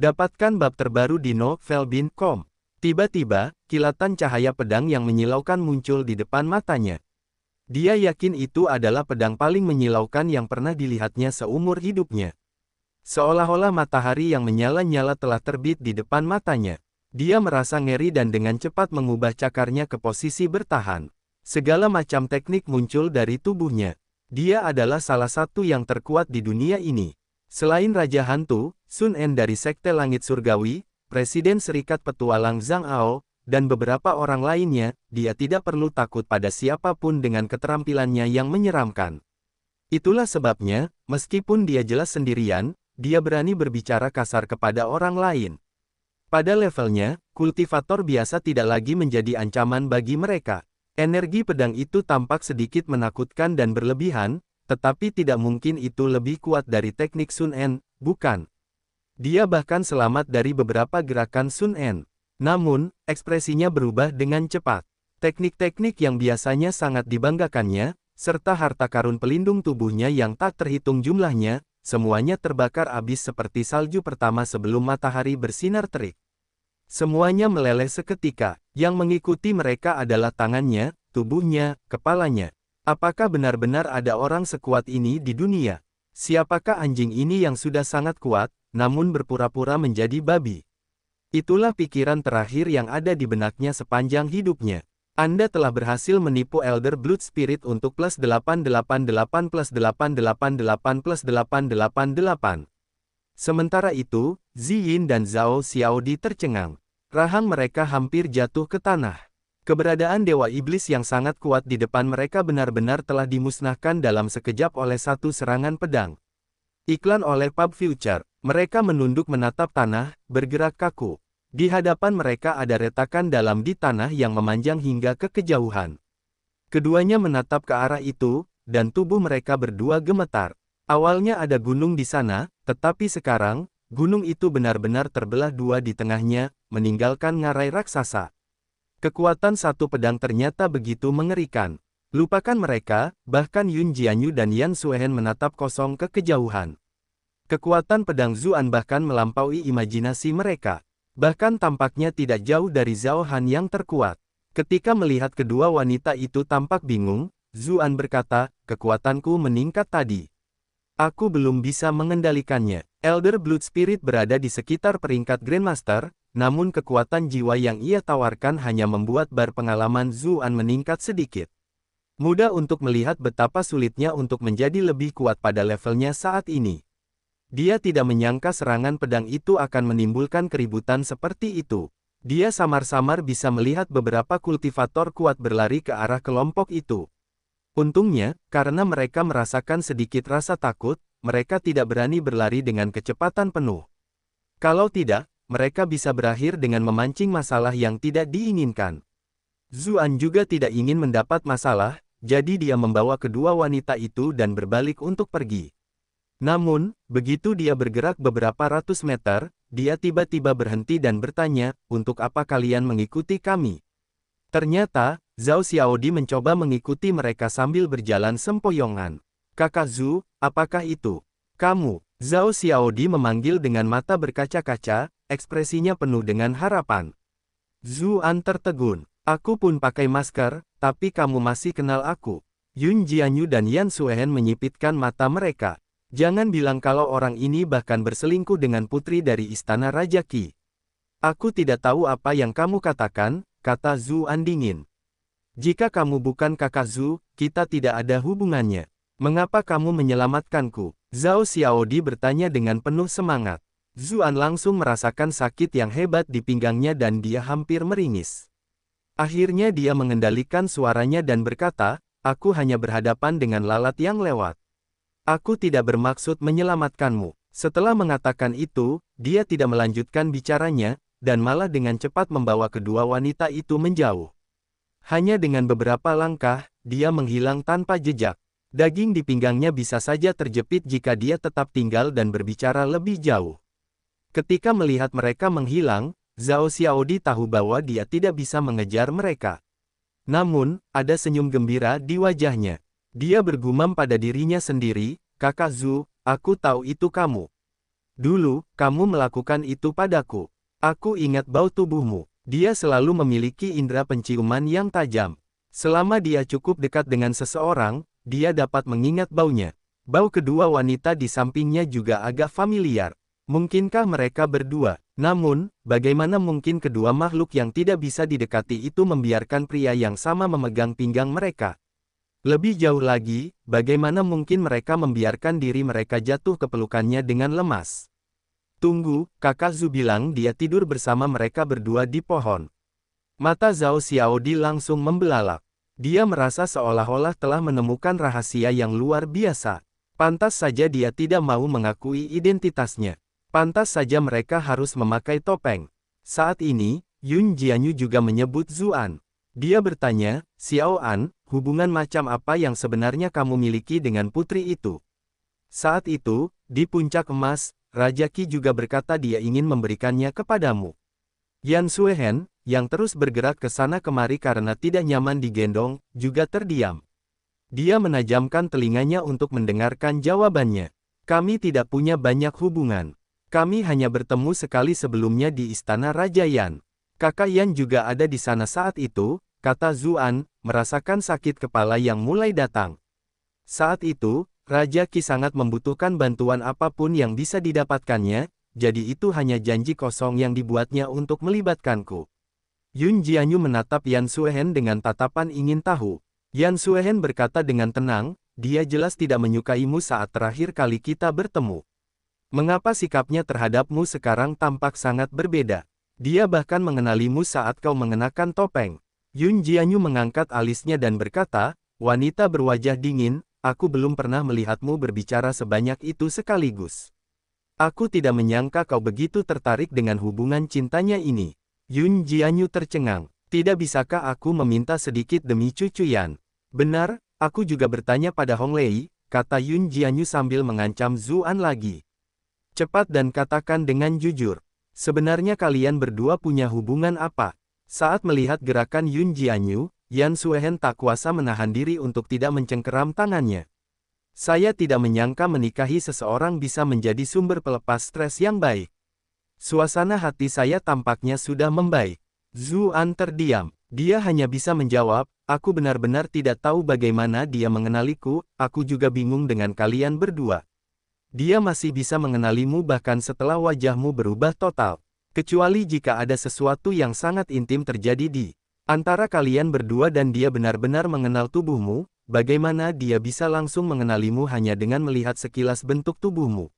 Dapatkan bab terbaru di novel.com. Tiba-tiba, kilatan cahaya pedang yang menyilaukan muncul di depan matanya. Dia yakin itu adalah pedang paling menyilaukan yang pernah dilihatnya seumur hidupnya. Seolah-olah matahari yang menyala-nyala telah terbit di depan matanya. Dia merasa ngeri dan dengan cepat mengubah cakarnya ke posisi bertahan. Segala macam teknik muncul dari tubuhnya. Dia adalah salah satu yang terkuat di dunia ini. Selain Raja Hantu, Sun En dari Sekte Langit Surgawi, Presiden Serikat Petualang Zhang Ao, dan beberapa orang lainnya, dia tidak perlu takut pada siapapun dengan keterampilannya yang menyeramkan. Itulah sebabnya, meskipun dia jelas sendirian, dia berani berbicara kasar kepada orang lain. Pada levelnya, kultivator biasa tidak lagi menjadi ancaman bagi mereka. Energi pedang itu tampak sedikit menakutkan dan berlebihan, tetapi tidak mungkin itu lebih kuat dari teknik Sun En, bukan? Dia bahkan selamat dari beberapa gerakan Sun En. Namun, ekspresinya berubah dengan cepat. Teknik-teknik yang biasanya sangat dibanggakannya, serta harta karun pelindung tubuhnya yang tak terhitung jumlahnya, semuanya terbakar habis seperti salju pertama sebelum matahari bersinar terik. Semuanya meleleh seketika. Yang mengikuti mereka adalah tangannya, tubuhnya, kepalanya. Apakah benar-benar ada orang sekuat ini di dunia? Siapakah anjing ini yang sudah sangat kuat, namun berpura-pura menjadi babi? Itulah pikiran terakhir yang ada di benaknya sepanjang hidupnya. Anda telah berhasil menipu Elder Blood Spirit untuk plus 888 plus 888 plus 888. Sementara itu, Ziyin dan Zhao Xiaodi tercengang. Rahang mereka hampir jatuh ke tanah. Keberadaan Dewa Iblis yang sangat kuat di depan mereka benar-benar telah dimusnahkan dalam sekejap oleh satu serangan pedang. Iklan oleh Pub Future. Mereka menunduk menatap tanah, bergerak kaku. Di hadapan mereka ada retakan dalam di tanah yang memanjang hingga ke kejauhan. Keduanya menatap ke arah itu, dan tubuh mereka berdua gemetar. Awalnya ada gunung di sana, tetapi sekarang, gunung itu benar-benar terbelah dua di tengahnya, meninggalkan ngarai raksasa. Kekuatan satu pedang ternyata begitu mengerikan. Lupakan mereka, bahkan Yun Jianyu dan Yan Suehen menatap kosong ke kejauhan. Kekuatan pedang Zuan bahkan melampaui imajinasi mereka. Bahkan tampaknya tidak jauh dari Zhao Han yang terkuat. Ketika melihat kedua wanita itu tampak bingung, Zuan berkata, kekuatanku meningkat tadi. Aku belum bisa mengendalikannya. Elder Blood Spirit berada di sekitar peringkat Grandmaster, namun kekuatan jiwa yang ia tawarkan hanya membuat bar pengalaman Zuan meningkat sedikit. Mudah untuk melihat betapa sulitnya untuk menjadi lebih kuat pada levelnya saat ini. Dia tidak menyangka serangan pedang itu akan menimbulkan keributan seperti itu. Dia samar-samar bisa melihat beberapa kultivator kuat berlari ke arah kelompok itu. Untungnya, karena mereka merasakan sedikit rasa takut, mereka tidak berani berlari dengan kecepatan penuh. Kalau tidak, mereka bisa berakhir dengan memancing masalah yang tidak diinginkan. Zuan juga tidak ingin mendapat masalah, jadi dia membawa kedua wanita itu dan berbalik untuk pergi. Namun, begitu dia bergerak beberapa ratus meter, dia tiba-tiba berhenti dan bertanya, untuk apa kalian mengikuti kami? Ternyata, Zhao Xiaodi mencoba mengikuti mereka sambil berjalan sempoyongan. Kakak Zhu, apakah itu? Kamu? Zhao Xiaodi memanggil dengan mata berkaca-kaca, ekspresinya penuh dengan harapan. Zuan tertegun. Aku pun pakai masker, tapi kamu masih kenal aku. Yun Jianyu dan Yan Suehen menyipitkan mata mereka. Jangan bilang kalau orang ini bahkan berselingkuh dengan putri dari Istana Raja Qi. Aku tidak tahu apa yang kamu katakan, kata Zuan dingin. Jika kamu bukan kakak Zhu, kita tidak ada hubungannya. Mengapa kamu menyelamatkanku? Zhao Xiaodi bertanya dengan penuh semangat. Zuan langsung merasakan sakit yang hebat di pinggangnya dan dia hampir meringis. Akhirnya dia mengendalikan suaranya dan berkata, aku hanya berhadapan dengan lalat yang lewat. Aku tidak bermaksud menyelamatkanmu. Setelah mengatakan itu, dia tidak melanjutkan bicaranya, dan malah dengan cepat membawa kedua wanita itu menjauh. Hanya dengan beberapa langkah, dia menghilang tanpa jejak. Daging di pinggangnya bisa saja terjepit jika dia tetap tinggal dan berbicara lebih jauh. Ketika melihat mereka menghilang, Zhao Xiaodi tahu bahwa dia tidak bisa mengejar mereka. Namun, ada senyum gembira di wajahnya. Dia bergumam pada dirinya sendiri, Kakak Zhu, aku tahu itu kamu. Dulu, kamu melakukan itu padaku. Aku ingat bau tubuhmu. Dia selalu memiliki indera penciuman yang tajam. Selama dia cukup dekat dengan seseorang, dia dapat mengingat baunya. Bau kedua wanita di sampingnya juga agak familiar. Mungkinkah mereka berdua? Namun, bagaimana mungkin kedua makhluk yang tidak bisa didekati itu membiarkan pria yang sama memegang pinggang mereka? Lebih jauh lagi, bagaimana mungkin mereka membiarkan diri mereka jatuh ke pelukannya dengan lemas? Tunggu, kakak Zhu bilang dia tidur bersama mereka berdua di pohon. Mata Zhao Xiaodi langsung membelalak. Dia merasa seolah-olah telah menemukan rahasia yang luar biasa. Pantas saja dia tidak mau mengakui identitasnya. Pantas saja mereka harus memakai topeng. Saat ini, Yun Jianyu juga menyebut Zuan. Dia bertanya, Xiao An, hubungan macam apa yang sebenarnya kamu miliki dengan putri itu? Saat itu, di puncak emas, Raja Qi juga berkata dia ingin memberikannya kepadamu. Yan Suehen, yang terus bergerak ke sana kemari karena tidak nyaman digendong, juga terdiam. Dia menajamkan telinganya untuk mendengarkan jawabannya. Kami tidak punya banyak hubungan. Kami hanya bertemu sekali sebelumnya di Istana Raja Yan. Kakak Yan juga ada di sana saat itu, kata Zuan, merasakan sakit kepala yang mulai datang. Saat itu, Raja Qi sangat membutuhkan bantuan apapun yang bisa didapatkannya, jadi itu hanya janji kosong yang dibuatnya untuk melibatkanku. Yun Jianyu menatap Yan Suehen dengan tatapan ingin tahu. Yan Suehen berkata dengan tenang, dia jelas tidak menyukaimu saat terakhir kali kita bertemu. Mengapa sikapnya terhadapmu sekarang tampak sangat berbeda? Dia bahkan mengenalimu saat kau mengenakan topeng. Yun Jianyu mengangkat alisnya dan berkata, wanita berwajah dingin, aku belum pernah melihatmu berbicara sebanyak itu sekaligus. Aku tidak menyangka kau begitu tertarik dengan hubungan cintanya ini. Yun Jianyu tercengang. Tidak bisakah aku meminta sedikit demi cucu Yan? Benar, aku juga bertanya pada Hong Lei, kata Yun Jianyu sambil mengancam Zuan lagi. Cepat dan katakan dengan jujur. Sebenarnya kalian berdua punya hubungan apa? Saat melihat gerakan Yun Jianyu, Yan Suehen tak kuasa menahan diri untuk tidak mencengkeram tangannya. Saya tidak menyangka menikahi seseorang bisa menjadi sumber pelepas stres yang baik. Suasana hati saya tampaknya sudah membaik. Zuan terdiam. Dia hanya bisa menjawab, aku benar-benar tidak tahu bagaimana dia mengenaliku, aku juga bingung dengan kalian berdua. Dia masih bisa mengenalimu bahkan setelah wajahmu berubah total. Kecuali jika ada sesuatu yang sangat intim terjadi di antara kalian berdua dan dia benar-benar mengenal tubuhmu, bagaimana dia bisa langsung mengenalimu hanya dengan melihat sekilas bentuk tubuhmu?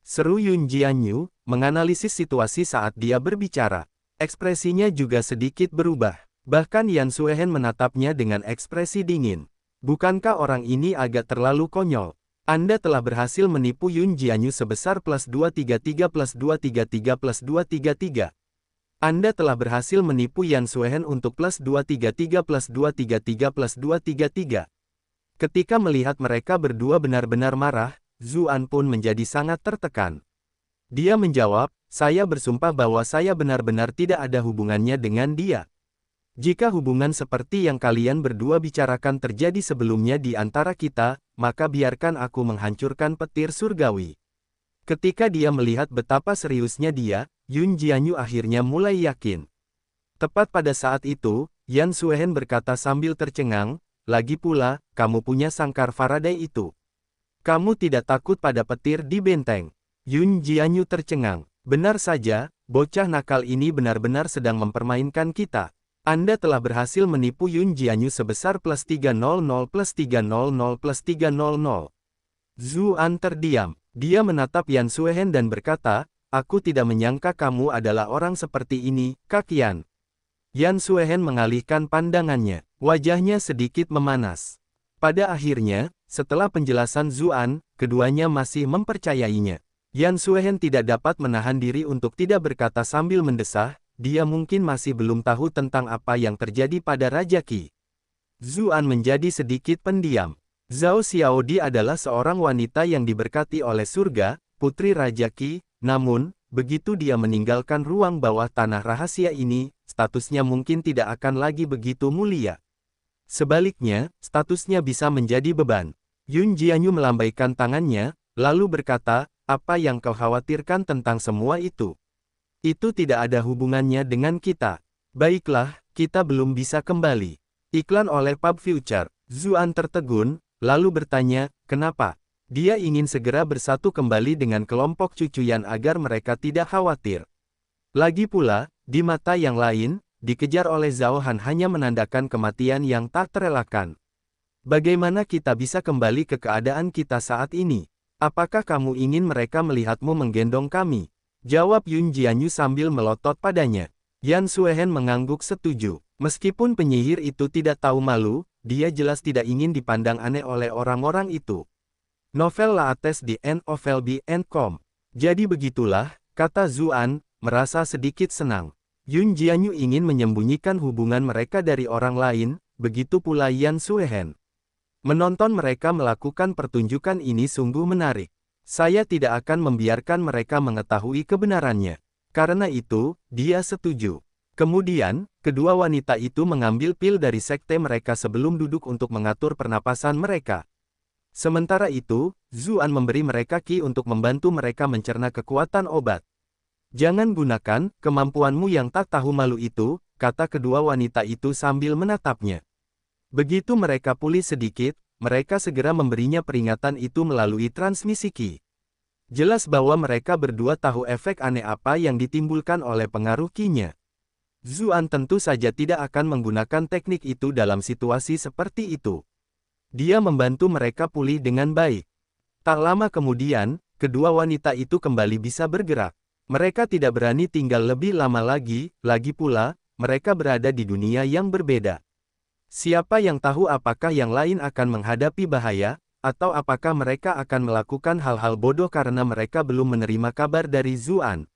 Seru Yun Jianyu, menganalisis situasi saat dia berbicara. Ekspresinya juga sedikit berubah. Bahkan Yan Suehen menatapnya dengan ekspresi dingin. Bukankah orang ini agak terlalu konyol? Anda telah berhasil menipu Yun Jianyu sebesar plus 233 plus 233 plus 233. Anda telah berhasil menipu Yan Suehen untuk plus 233 plus 233 plus 233. Ketika melihat mereka berdua benar-benar marah, Zuan pun menjadi sangat tertekan. Dia menjawab, saya bersumpah bahwa saya benar-benar tidak ada hubungannya dengan dia. Jika hubungan seperti yang kalian berdua bicarakan terjadi sebelumnya di antara kita, maka biarkan aku menghancurkan petir surgawi. Ketika dia melihat betapa seriusnya dia, Yun Jianyu akhirnya mulai yakin. Tepat pada saat itu, Yan Suehen berkata sambil tercengang, lagi pula, kamu punya sangkar Faraday itu. Kamu tidak takut pada petir di benteng? Yun Jianyu tercengang. Benar saja, bocah nakal ini benar-benar sedang mempermainkan kita. Anda telah berhasil menipu Yun Jianyu sebesar plus 300 plus 300 plus 300. Zuan terdiam. Dia menatap Yan Suehen dan berkata, aku tidak menyangka kamu adalah orang seperti ini, Kak Yan. Yan Suehen mengalihkan pandangannya. Wajahnya sedikit memanas. Pada akhirnya, setelah penjelasan Zuan, keduanya masih mempercayainya. Yan Suehen tidak dapat menahan diri untuk tidak berkata sambil mendesah, dia mungkin masih belum tahu tentang apa yang terjadi pada Raja Qi. Zuan menjadi sedikit pendiam. Zhao Xiaodi adalah seorang wanita yang diberkati oleh surga, putri Raja Qi, namun, begitu dia meninggalkan ruang bawah tanah rahasia ini, statusnya mungkin tidak akan lagi begitu mulia. Sebaliknya, statusnya bisa menjadi beban. Yun Jianyu melambaikan tangannya, lalu berkata, apa yang kau khawatirkan tentang semua itu? Itu tidak ada hubungannya dengan kita. Baiklah, kita belum bisa kembali. Iklan oleh Pub Future. Zuan tertegun, lalu bertanya, kenapa? Dia ingin segera bersatu kembali dengan kelompok cucuyan agar mereka tidak khawatir. Lagi pula, di mata yang lain, dikejar oleh Zhao Han hanya menandakan kematian yang tak terelakkan. Bagaimana kita bisa kembali ke keadaan kita saat ini? Apakah kamu ingin mereka melihatmu menggendong kami? Jawab Yun Jianyu sambil melotot padanya. Yan Suehen mengangguk setuju. Meskipun penyihir itu tidak tahu malu, dia jelas tidak ingin dipandang aneh oleh orang-orang itu. Novel Laates di endoflb.com. Jadi begitulah, kata Zuan, merasa sedikit senang. Yun Jianyu ingin menyembunyikan hubungan mereka dari orang lain, begitu pula Yan Suehen. Menonton mereka melakukan pertunjukan ini sungguh menarik. Saya tidak akan membiarkan mereka mengetahui kebenarannya. Karena itu, dia setuju. Kemudian, kedua wanita itu mengambil pil dari sekte mereka sebelum duduk untuk mengatur pernapasan mereka. Sementara itu, Zuan memberi mereka Qi untuk membantu mereka mencerna kekuatan obat. Jangan gunakan kemampuanmu yang tak tahu malu itu, kata kedua wanita itu sambil menatapnya. Begitu mereka pulih sedikit, mereka segera memberinya peringatan itu melalui transmisi Qi. Jelas bahwa mereka berdua tahu efek aneh apa yang ditimbulkan oleh pengaruh Qi-nya. Zuan tentu saja tidak akan menggunakan teknik itu dalam situasi seperti itu. Dia membantu mereka pulih dengan baik. Tak lama kemudian, kedua wanita itu kembali bisa bergerak. Mereka tidak berani tinggal lebih lama lagi pula, mereka berada di dunia yang berbeda. Siapa yang tahu apakah yang lain akan menghadapi bahaya, atau apakah mereka akan melakukan hal-hal bodoh karena mereka belum menerima kabar dari Zuan.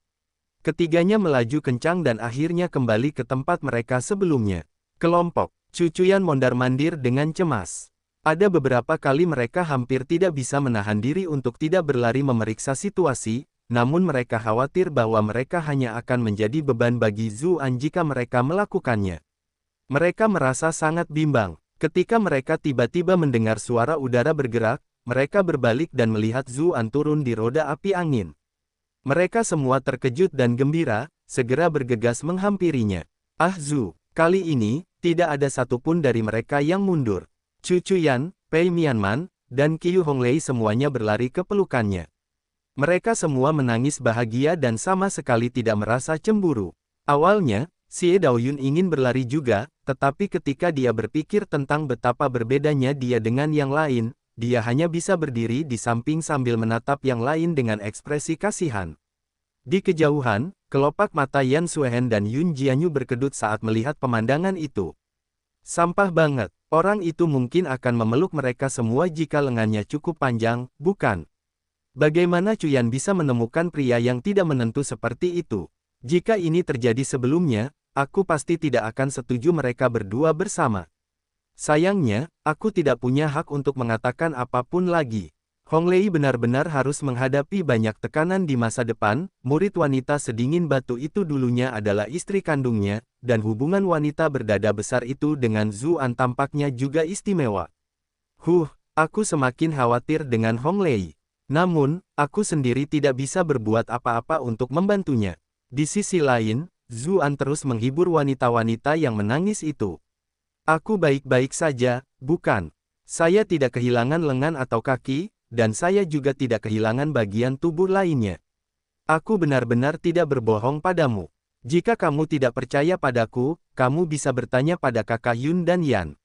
Ketiganya melaju kencang dan akhirnya kembali ke tempat mereka sebelumnya. Kelompok Cucuyan mondar-mandir dengan cemas. Ada beberapa kali mereka hampir tidak bisa menahan diri untuk tidak berlari memeriksa situasi, namun mereka khawatir bahwa mereka hanya akan menjadi beban bagi Zuan jika mereka melakukannya. Mereka merasa sangat bimbang. Ketika mereka tiba-tiba mendengar suara udara bergerak, mereka berbalik dan melihat Zuan turun di roda api angin. Mereka semua terkejut dan gembira, segera bergegas menghampirinya. Ah Zu, kali ini, tidak ada satupun dari mereka yang mundur. Cucuyan, Pei Mianman, dan Qiu Honglei semuanya berlari ke pelukannya. Mereka semua menangis bahagia dan sama sekali tidak merasa cemburu. Awalnya, Xie Daoyun ingin berlari juga, tetapi ketika dia berpikir tentang betapa berbedanya dia dengan yang lain, dia hanya bisa berdiri di samping sambil menatap yang lain dengan ekspresi kasihan. Di kejauhan, kelopak mata Yan Suehen dan Yun Jianyu berkedut saat melihat pemandangan itu. Sampah banget, orang itu mungkin akan memeluk mereka semua jika lengannya cukup panjang, bukan? Bagaimana Cuyan bisa menemukan pria yang tidak menentu seperti itu? Jika ini terjadi sebelumnya, aku pasti tidak akan setuju mereka berdua bersama. Sayangnya, aku tidak punya hak untuk mengatakan apapun lagi. Honglei benar-benar harus menghadapi banyak tekanan di masa depan. Murid wanita sedingin batu itu dulunya adalah istri kandungnya, dan hubungan wanita berdada besar itu dengan Zuan tampaknya juga istimewa. Aku semakin khawatir dengan Honglei. Namun, aku sendiri tidak bisa berbuat apa-apa untuk membantunya. Di sisi lain, Zuan terus menghibur wanita-wanita yang menangis itu. Aku baik-baik saja, bukan? Saya tidak kehilangan lengan atau kaki, dan saya juga tidak kehilangan bagian tubuh lainnya. Aku benar-benar tidak berbohong padamu. Jika kamu tidak percaya padaku, kamu bisa bertanya pada kakak Yun dan Yan.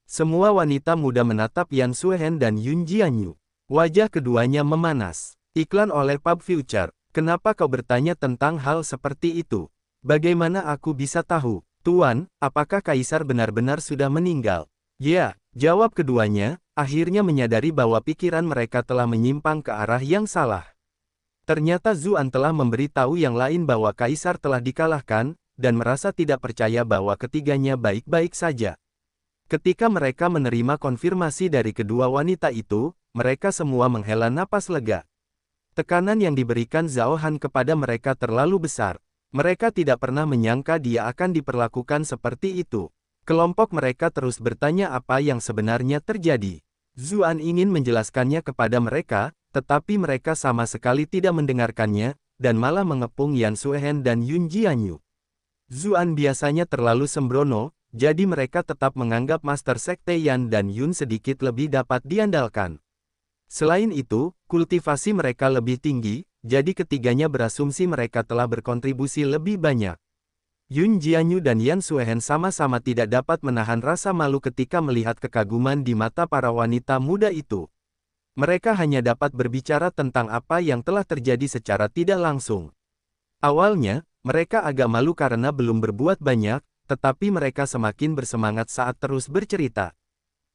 Semua wanita muda menatap Yan Suehen dan Yun Jianyu. Wajah keduanya memanas. Iklan oleh Pub Future. Kenapa kau bertanya tentang hal seperti itu? Bagaimana aku bisa tahu? Tuan, apakah kaisar benar-benar sudah meninggal? Ya, jawab keduanya, akhirnya menyadari bahwa pikiran mereka telah menyimpang ke arah yang salah. Ternyata Zuan telah memberitahu yang lain bahwa kaisar telah dikalahkan, dan merasa tidak percaya bahwa ketiganya baik-baik saja. Ketika mereka menerima konfirmasi dari kedua wanita itu, mereka semua menghela napas lega. Tekanan yang diberikan Zhao Han kepada mereka terlalu besar. Mereka tidak pernah menyangka dia akan diperlakukan seperti itu. Kelompok mereka terus bertanya apa yang sebenarnya terjadi. Zuan ingin menjelaskannya kepada mereka, tetapi mereka sama sekali tidak mendengarkannya, dan malah mengepung Yan Suehen dan Yun Jianyu. Zuan biasanya terlalu sembrono, jadi mereka tetap menganggap Master Sekte Yan dan Yun sedikit lebih dapat diandalkan. Selain itu, kultivasi mereka lebih tinggi, jadi ketiganya berasumsi mereka telah berkontribusi lebih banyak. Yun Jianyu dan Yan Suehen sama-sama tidak dapat menahan rasa malu ketika melihat kekaguman di mata para wanita muda itu. Mereka hanya dapat berbicara tentang apa yang telah terjadi secara tidak langsung. Awalnya, mereka agak malu karena belum berbuat banyak, tetapi mereka semakin bersemangat saat terus bercerita.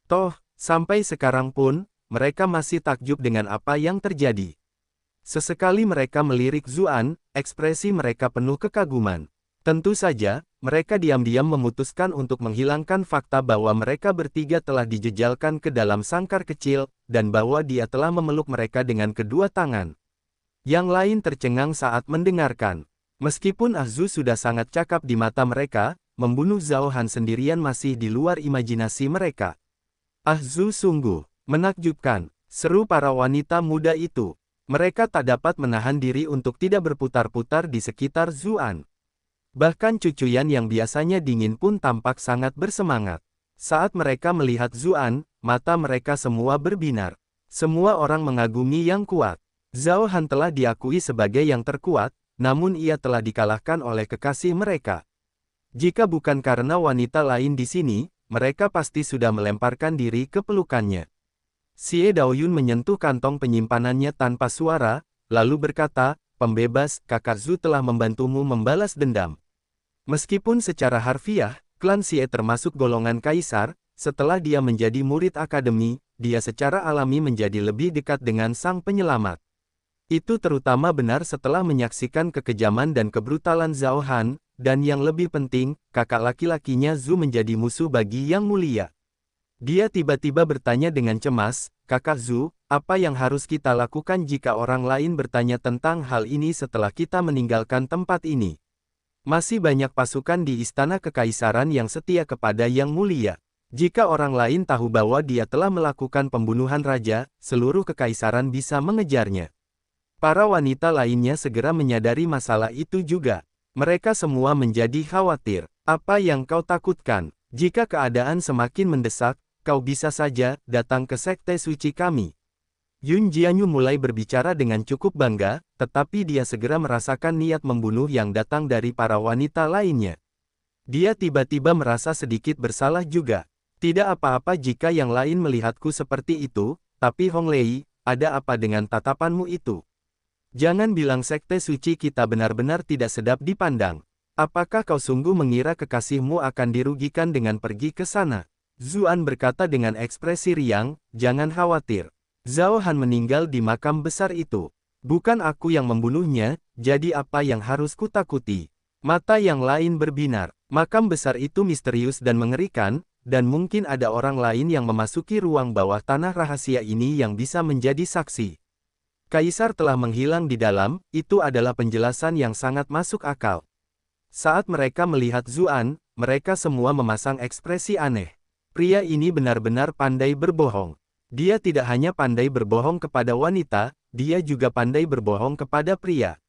Toh, sampai sekarang pun, mereka masih takjub dengan apa yang terjadi. Sesekali mereka melirik Zuan, ekspresi mereka penuh kekaguman. Tentu saja, mereka diam-diam memutuskan untuk menghilangkan fakta bahwa mereka bertiga telah dijejalkan ke dalam sangkar kecil, dan bahwa dia telah memeluk mereka dengan kedua tangan. Yang lain tercengang saat mendengarkan. Meskipun Ahzu sudah sangat cakap di mata mereka, membunuh Zhao Han sendirian masih di luar imajinasi mereka. Ahzu sungguh menakjubkan, seru para wanita muda itu. Mereka tak dapat menahan diri untuk tidak berputar-putar di sekitar Zuan. Bahkan Cucuyan yang biasanya dingin pun tampak sangat bersemangat. Saat mereka melihat Zuan, mata mereka semua berbinar. Semua orang mengagumi yang kuat. Zhao Han telah diakui sebagai yang terkuat, namun ia telah dikalahkan oleh kekasih mereka. Jika bukan karena wanita lain di sini, mereka pasti sudah melemparkan diri ke pelukannya. Xie Daoyun menyentuh kantong penyimpanannya tanpa suara, lalu berkata, "Pembebas, kakak Zhu telah membantumu membalas dendam." Meskipun secara harfiah, klan Xie termasuk golongan kaisar, setelah dia menjadi murid akademi, dia secara alami menjadi lebih dekat dengan sang penyelamat. Itu terutama benar setelah menyaksikan kekejaman dan kebrutalan Zhao Han, dan yang lebih penting, kakak laki-lakinya Zhu menjadi musuh bagi Yang Mulia. Dia tiba-tiba bertanya dengan cemas, "Kakak Zhu, apa yang harus kita lakukan jika orang lain bertanya tentang hal ini setelah kita meninggalkan tempat ini?" Masih banyak pasukan di Istana Kekaisaran yang setia kepada Yang Mulia. Jika orang lain tahu bahwa dia telah melakukan pembunuhan raja, seluruh kekaisaran bisa mengejarnya. Para wanita lainnya segera menyadari masalah itu juga. Mereka semua menjadi khawatir. "Apa yang kau takutkan? Jika keadaan semakin mendesak, kau bisa saja datang ke sekte suci kami." Yun Jianyu mulai berbicara dengan cukup bangga, tetapi dia segera merasakan niat membunuh yang datang dari para wanita lainnya. Dia tiba-tiba merasa sedikit bersalah juga. "Tidak apa-apa jika yang lain melihatku seperti itu, tapi Hong Lei, ada apa dengan tatapanmu itu? Jangan bilang sekte suci kita benar-benar tidak sedap dipandang. Apakah kau sungguh mengira kekasihmu akan dirugikan dengan pergi ke sana?" Zuan berkata dengan ekspresi riang, "Jangan khawatir. Zhao Han meninggal di makam besar itu. Bukan aku yang membunuhnya, jadi apa yang harus kutakuti?" Mata yang lain berbinar. Makam besar itu misterius dan mengerikan, dan mungkin ada orang lain yang memasuki ruang bawah tanah rahasia ini yang bisa menjadi saksi. Kaisar telah menghilang di dalam, itu adalah penjelasan yang sangat masuk akal. Saat mereka melihat Zuan, mereka semua memasang ekspresi aneh. Pria ini benar-benar pandai berbohong. Dia tidak hanya pandai berbohong kepada wanita, dia juga pandai berbohong kepada pria.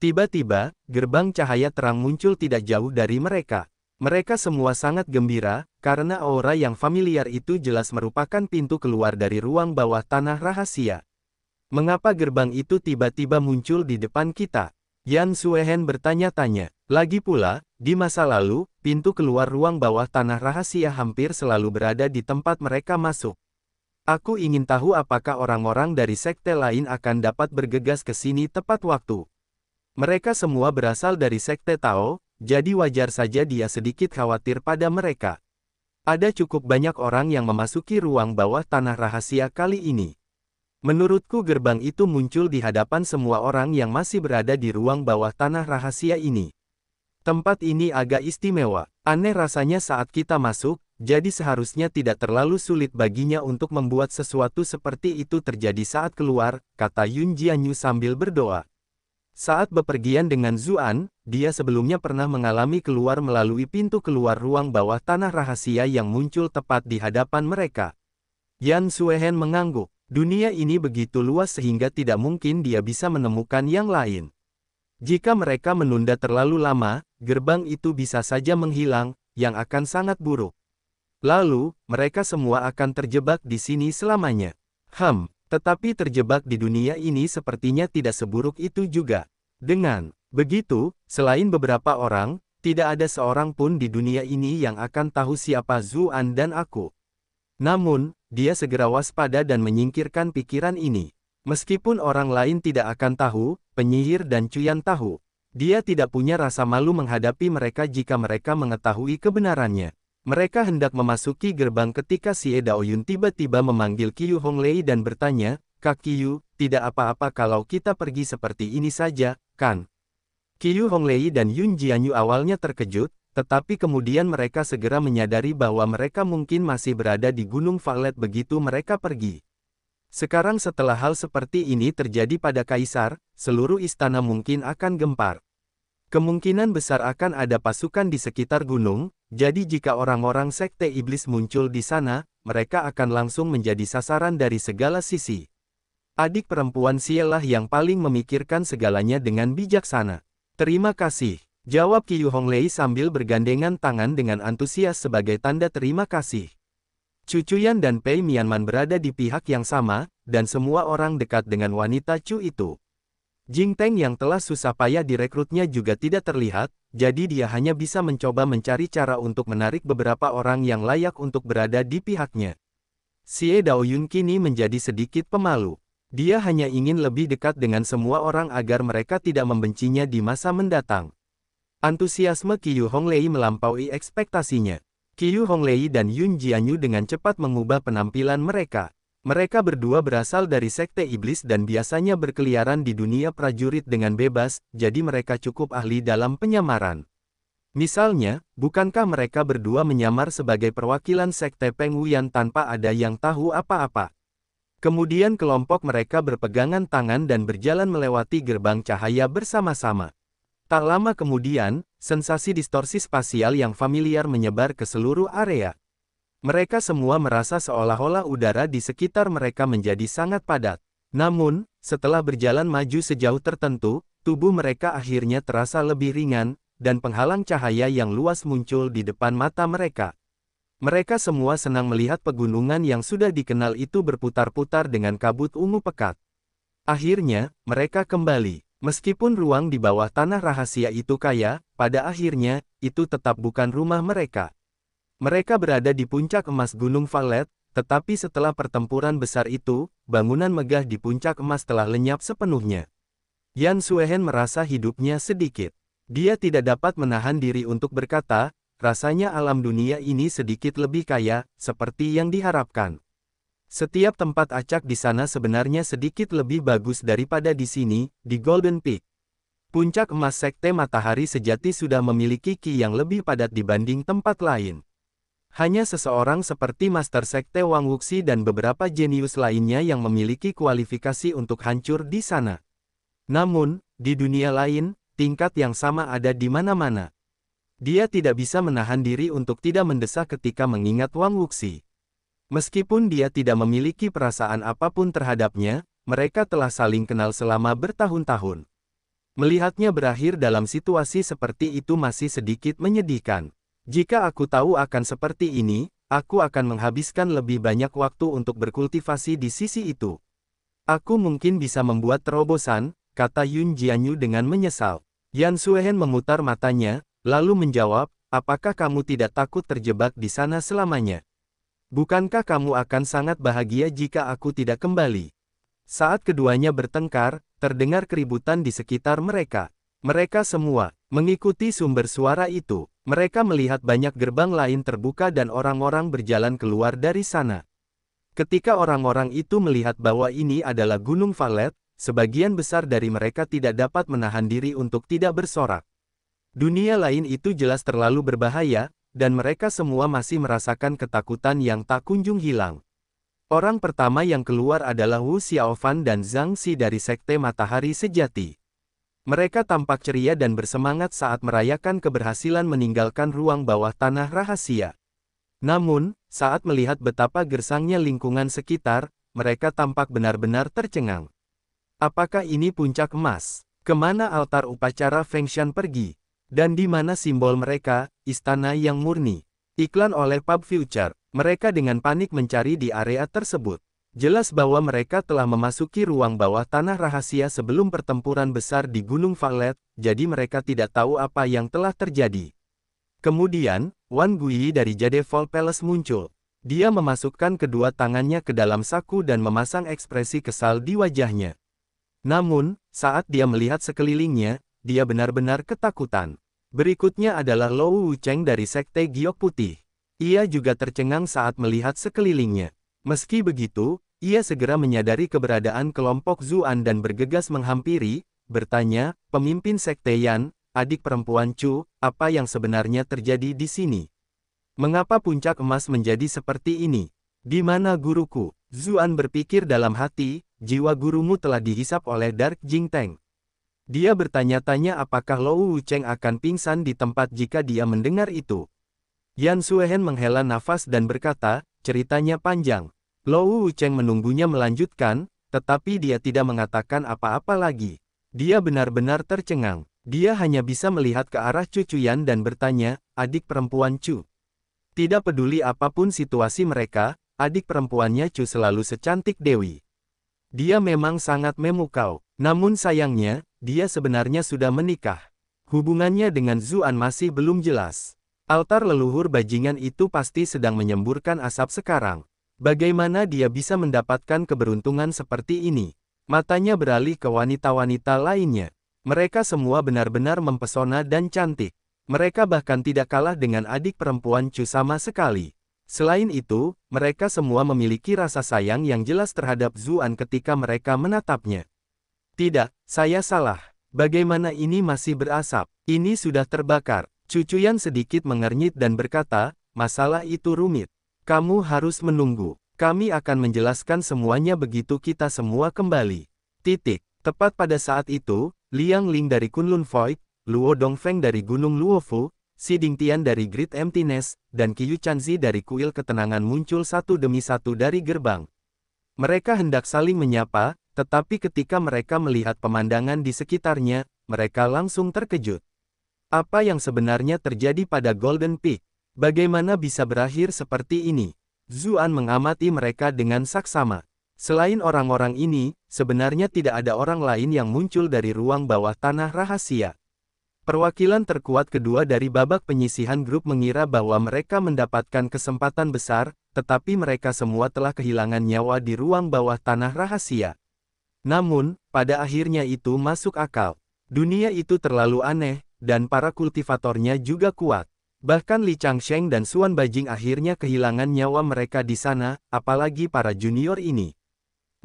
Tiba-tiba, gerbang cahaya terang muncul tidak jauh dari mereka. Mereka semua sangat gembira, karena aura yang familiar itu jelas merupakan pintu keluar dari ruang bawah tanah rahasia. "Mengapa gerbang itu tiba-tiba muncul di depan kita?" Yan Suehen bertanya-tanya. Lagi pula, di masa lalu, pintu keluar ruang bawah tanah rahasia hampir selalu berada di tempat mereka masuk. Aku ingin tahu apakah orang-orang dari sekte lain akan dapat bergegas ke sini tepat waktu. Mereka semua berasal dari sekte Tao, jadi wajar saja dia sedikit khawatir pada mereka. Ada cukup banyak orang yang memasuki ruang bawah tanah rahasia kali ini. Menurutku gerbang itu muncul di hadapan semua orang yang masih berada di ruang bawah tanah rahasia ini. Tempat ini agak istimewa. Aneh rasanya saat kita masuk, jadi seharusnya tidak terlalu sulit baginya untuk membuat sesuatu seperti itu terjadi saat keluar, kata Yun Jianyu sambil berdoa. Saat bepergian dengan Zuan, dia sebelumnya pernah mengalami keluar melalui pintu keluar ruang bawah tanah rahasia yang muncul tepat di hadapan mereka. Yan Suehen mengangguk. Dunia ini begitu luas sehingga tidak mungkin dia bisa menemukan yang lain. Jika mereka menunda terlalu lama, gerbang itu bisa saja menghilang, yang akan sangat buruk. Lalu, mereka semua akan terjebak di sini selamanya. Tetapi terjebak di dunia ini sepertinya tidak seburuk itu juga. Dengan begitu, selain beberapa orang, tidak ada seorang pun di dunia ini yang akan tahu siapa Zuan dan aku. Namun, dia segera waspada dan menyingkirkan pikiran ini. Meskipun orang lain tidak akan tahu, penyihir dan Cuyan tahu. Dia tidak punya rasa malu menghadapi mereka jika mereka mengetahui kebenarannya. Mereka hendak memasuki gerbang ketika Xie Daoyun tiba-tiba memanggil Qiu Honglei dan bertanya, "Kak Qiu, tidak apa-apa kalau kita pergi seperti ini saja, kan?" Qiu Honglei dan Yun Jianyu awalnya terkejut, tetapi kemudian mereka segera menyadari bahwa mereka mungkin masih berada di Gunung Valet begitu mereka pergi. Sekarang setelah hal seperti ini terjadi pada Kaisar, seluruh istana mungkin akan gempar. Kemungkinan besar akan ada pasukan di sekitar gunung, jadi jika orang-orang sekte iblis muncul di sana, mereka akan langsung menjadi sasaran dari segala sisi. Adik perempuan Xie-lah yang paling memikirkan segalanya dengan bijaksana. "Terima kasih," jawab Qiu Honglei sambil bergandengan tangan dengan antusias sebagai tanda terima kasih. Chu Chuyan dan Pei Mianman berada di pihak yang sama, dan semua orang dekat dengan wanita Chu itu. Jing Teng yang telah susah payah direkrutnya juga tidak terlihat, jadi dia hanya bisa mencoba mencari cara untuk menarik beberapa orang yang layak untuk berada di pihaknya. Xie Daoyun kini menjadi sedikit pemalu. Dia hanya ingin lebih dekat dengan semua orang agar mereka tidak membencinya di masa mendatang. Antusiasme Qiyu Honglei melampaui ekspektasinya. Qiyu Honglei dan Yun Jianyu dengan cepat mengubah penampilan mereka. Mereka berdua berasal dari Sekte Iblis dan biasanya berkeliaran di dunia prajurit dengan bebas, jadi mereka cukup ahli dalam penyamaran. Misalnya, bukankah mereka berdua menyamar sebagai perwakilan Sekte Peng Wuyan tanpa ada yang tahu apa-apa? Kemudian kelompok mereka berpegangan tangan dan berjalan melewati gerbang cahaya bersama-sama. Tak lama kemudian, sensasi distorsi spasial yang familiar menyebar ke seluruh area. Mereka semua merasa seolah-olah udara di sekitar mereka menjadi sangat padat. Namun, setelah berjalan maju sejauh tertentu, tubuh mereka akhirnya terasa lebih ringan, dan penghalang cahaya yang luas muncul di depan mata mereka. Mereka semua senang melihat pegunungan yang sudah dikenal itu berputar-putar dengan kabut ungu pekat. Akhirnya, mereka kembali. Meskipun ruang di bawah tanah rahasia itu kaya, pada akhirnya, itu tetap bukan rumah mereka. Mereka berada di puncak emas Gunung Valet, tetapi setelah pertempuran besar itu, bangunan megah di puncak emas telah lenyap sepenuhnya. Yan Suehen merasa hidupnya sedikit. Dia tidak dapat menahan diri untuk berkata, rasanya alam dunia ini sedikit lebih kaya, seperti yang diharapkan. Setiap tempat acak di sana sebenarnya sedikit lebih bagus daripada di sini, di Golden Peak. Puncak emas Sekte Matahari Sejati sudah memiliki ki yang lebih padat dibanding tempat lain. Hanya seseorang seperti Master Sekte Wang Wuxi dan beberapa jenius lainnya yang memiliki kualifikasi untuk hancur di sana. Namun, di dunia lain, tingkat yang sama ada di mana-mana. Dia tidak bisa menahan diri untuk tidak mendesak ketika mengingat Wang Wuxi. Meskipun dia tidak memiliki perasaan apapun terhadapnya, mereka telah saling kenal selama bertahun-tahun. Melihatnya berakhir dalam situasi seperti itu masih sedikit menyedihkan. Jika aku tahu akan seperti ini, aku akan menghabiskan lebih banyak waktu untuk berkultivasi di sisi itu. Aku mungkin bisa membuat terobosan, kata Yun Jianyu dengan menyesal. Yan Suehen memutar matanya, lalu menjawab, apakah kamu tidak takut terjebak di sana selamanya? Bukankah kamu akan sangat bahagia jika aku tidak kembali? Saat keduanya bertengkar, terdengar keributan di sekitar mereka. Mereka semua mengikuti sumber suara itu. Mereka melihat banyak gerbang lain terbuka dan orang-orang berjalan keluar dari sana. Ketika orang-orang itu melihat bahwa ini adalah Gunung Valet, sebagian besar dari mereka tidak dapat menahan diri untuk tidak bersorak. Dunia lain itu jelas terlalu berbahaya, dan mereka semua masih merasakan ketakutan yang tak kunjung hilang. Orang pertama yang keluar adalah Wu Xiaofan dan Zhang Xi dari Sekte Matahari Sejati. Mereka tampak ceria dan bersemangat saat merayakan keberhasilan meninggalkan ruang bawah tanah rahasia. Namun, saat melihat betapa gersangnya lingkungan sekitar, mereka tampak benar-benar tercengang. Apakah ini puncak emas? Kemana altar upacara Fengshan pergi? Dan di mana simbol mereka, istana yang murni? Iklan oleh Pub Future. Mereka dengan panik mencari di area tersebut. Jelas bahwa mereka telah memasuki ruang bawah tanah rahasia sebelum pertempuran besar di Gunung Valet, jadi mereka tidak tahu apa yang telah terjadi. Kemudian, Wan Guyi dari Jade Fall Palace muncul. Dia memasukkan kedua tangannya ke dalam saku dan memasang ekspresi kesal di wajahnya. Namun, saat dia melihat sekelilingnya, dia benar-benar ketakutan. Berikutnya adalah Lou Wucheng dari Sekte Giok Putih. Ia juga tercengang saat melihat sekelilingnya. Meski begitu, ia segera menyadari keberadaan kelompok Zuan dan bergegas menghampiri, bertanya, pemimpin Sekte Yan, adik perempuan Chu, apa yang sebenarnya terjadi di sini? Mengapa puncak emas menjadi seperti ini? Di mana guruku? Zuan berpikir dalam hati, jiwa gurumu telah dihisap oleh Dark Jing Teng. Dia bertanya-tanya apakah Lou Wucheng akan pingsan di tempat jika dia mendengar itu. Yan Suehen menghela nafas dan berkata, ceritanya panjang. Lou Wucheng menunggunya melanjutkan, tetapi dia tidak mengatakan apa-apa lagi. Dia benar-benar tercengang. Dia hanya bisa melihat ke arah Chu Chuyan dan bertanya, adik perempuan Chu. Tidak peduli apapun situasi mereka, adik perempuannya Chu selalu secantik Dewi. Dia memang sangat memukau. Namun sayangnya, dia sebenarnya sudah menikah. Hubungannya dengan Zuan masih belum jelas. Altar leluhur bajingan itu pasti sedang menyemburkan asap sekarang. Bagaimana dia bisa mendapatkan keberuntungan seperti ini? Matanya beralih ke wanita-wanita lainnya. Mereka semua benar-benar mempesona dan cantik. Mereka bahkan tidak kalah dengan adik perempuan Chu sama sekali. Selain itu, mereka semua memiliki rasa sayang yang jelas terhadap Zuan ketika mereka menatapnya. Tidak, saya salah. Bagaimana ini masih berasap? Ini sudah terbakar. Cucuyan sedikit mengernyit dan berkata, masalah itu rumit. Kamu harus menunggu. Kami akan menjelaskan semuanya begitu kita semua kembali. Titik. Tepat pada saat itu, Liang Ling dari Kunlun Void, Luo Dongfeng dari Gunung Luofu, Si Dingtian dari Great Emptiness, dan Qiyu Chanzi dari Kuil Ketenangan muncul satu demi satu dari gerbang. Mereka hendak saling menyapa, tetapi ketika mereka melihat pemandangan di sekitarnya, mereka langsung terkejut. Apa yang sebenarnya terjadi pada Golden Peak? Bagaimana bisa berakhir seperti ini? Zuan mengamati mereka dengan saksama. Selain orang-orang ini, sebenarnya tidak ada orang lain yang muncul dari ruang bawah tanah rahasia. Perwakilan terkuat kedua dari babak penyisihan grup mengira bahwa mereka mendapatkan kesempatan besar, tetapi mereka semua telah kehilangan nyawa di ruang bawah tanah rahasia. Namun, pada akhirnya itu masuk akal. Dunia itu terlalu aneh, dan para kultivatornya juga kuat. Bahkan Li Changsheng dan Xuan Bajing akhirnya kehilangan nyawa mereka di sana, apalagi para junior ini.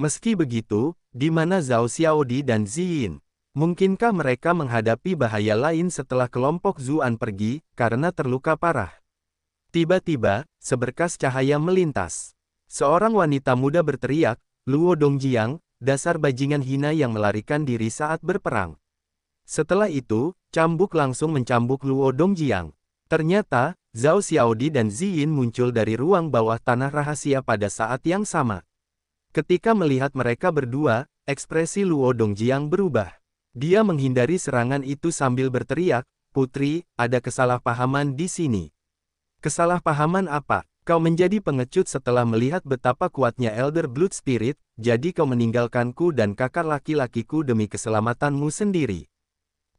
Meski begitu, di mana Zhao Xiaodi dan Ziyin? Mungkinkah mereka menghadapi bahaya lain setelah kelompok Zuan pergi, karena terluka parah? Tiba-tiba, seberkas cahaya melintas. Seorang wanita muda berteriak, Luo Dongjiang, dasar bajingan hina yang melarikan diri saat berperang. Setelah itu, cambuk langsung mencambuk Luo Dongjiang. Ternyata, Zhao Xiaodi dan Ziyin muncul dari ruang bawah tanah rahasia pada saat yang sama. Ketika melihat mereka berdua, ekspresi Luo Dongjiang berubah. Dia menghindari serangan itu sambil berteriak, "Putri, ada kesalahpahaman di sini." "Kesalahpahaman apa? Kau menjadi pengecut setelah melihat betapa kuatnya Elder Blood Spirit, jadi kau meninggalkanku dan kakak laki-lakiku demi keselamatanmu sendiri."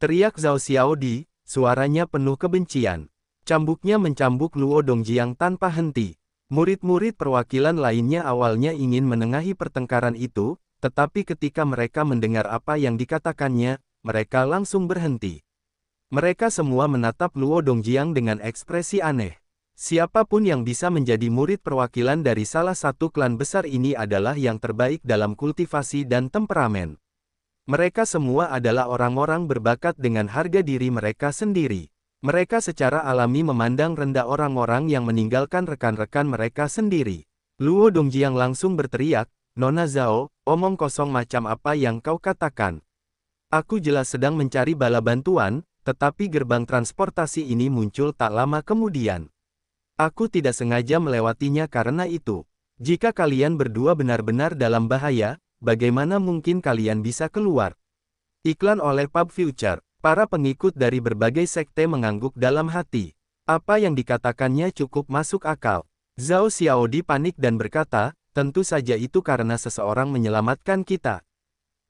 Teriak Zhao Xiaodi, suaranya penuh kebencian. Cambuknya mencambuk Luo Dongjiang tanpa henti. Murid-murid perwakilan lainnya awalnya ingin menengahi pertengkaran itu, tetapi ketika mereka mendengar apa yang dikatakannya, mereka langsung berhenti. Mereka semua menatap Luo Dongjiang dengan ekspresi aneh. Siapapun yang bisa menjadi murid perwakilan dari salah satu klan besar ini adalah yang terbaik dalam kultivasi dan temperamen. Mereka semua adalah orang-orang berbakat dengan harga diri mereka sendiri. Mereka secara alami memandang rendah orang-orang yang meninggalkan rekan-rekan mereka sendiri. Luo Dongjiang langsung berteriak, "Nona Zhao, omong kosong macam apa yang kau katakan? Aku jelas sedang mencari bala bantuan, tetapi gerbang transportasi ini muncul tak lama kemudian. Aku tidak sengaja melewatinya karena itu. Jika kalian berdua benar-benar dalam bahaya, bagaimana mungkin kalian bisa keluar?" Iklan oleh Pub Future. Para pengikut dari berbagai sekte mengangguk dalam hati. Apa yang dikatakannya cukup masuk akal. Zhao Xiaodi panik dan berkata, "Tentu saja itu karena seseorang menyelamatkan kita."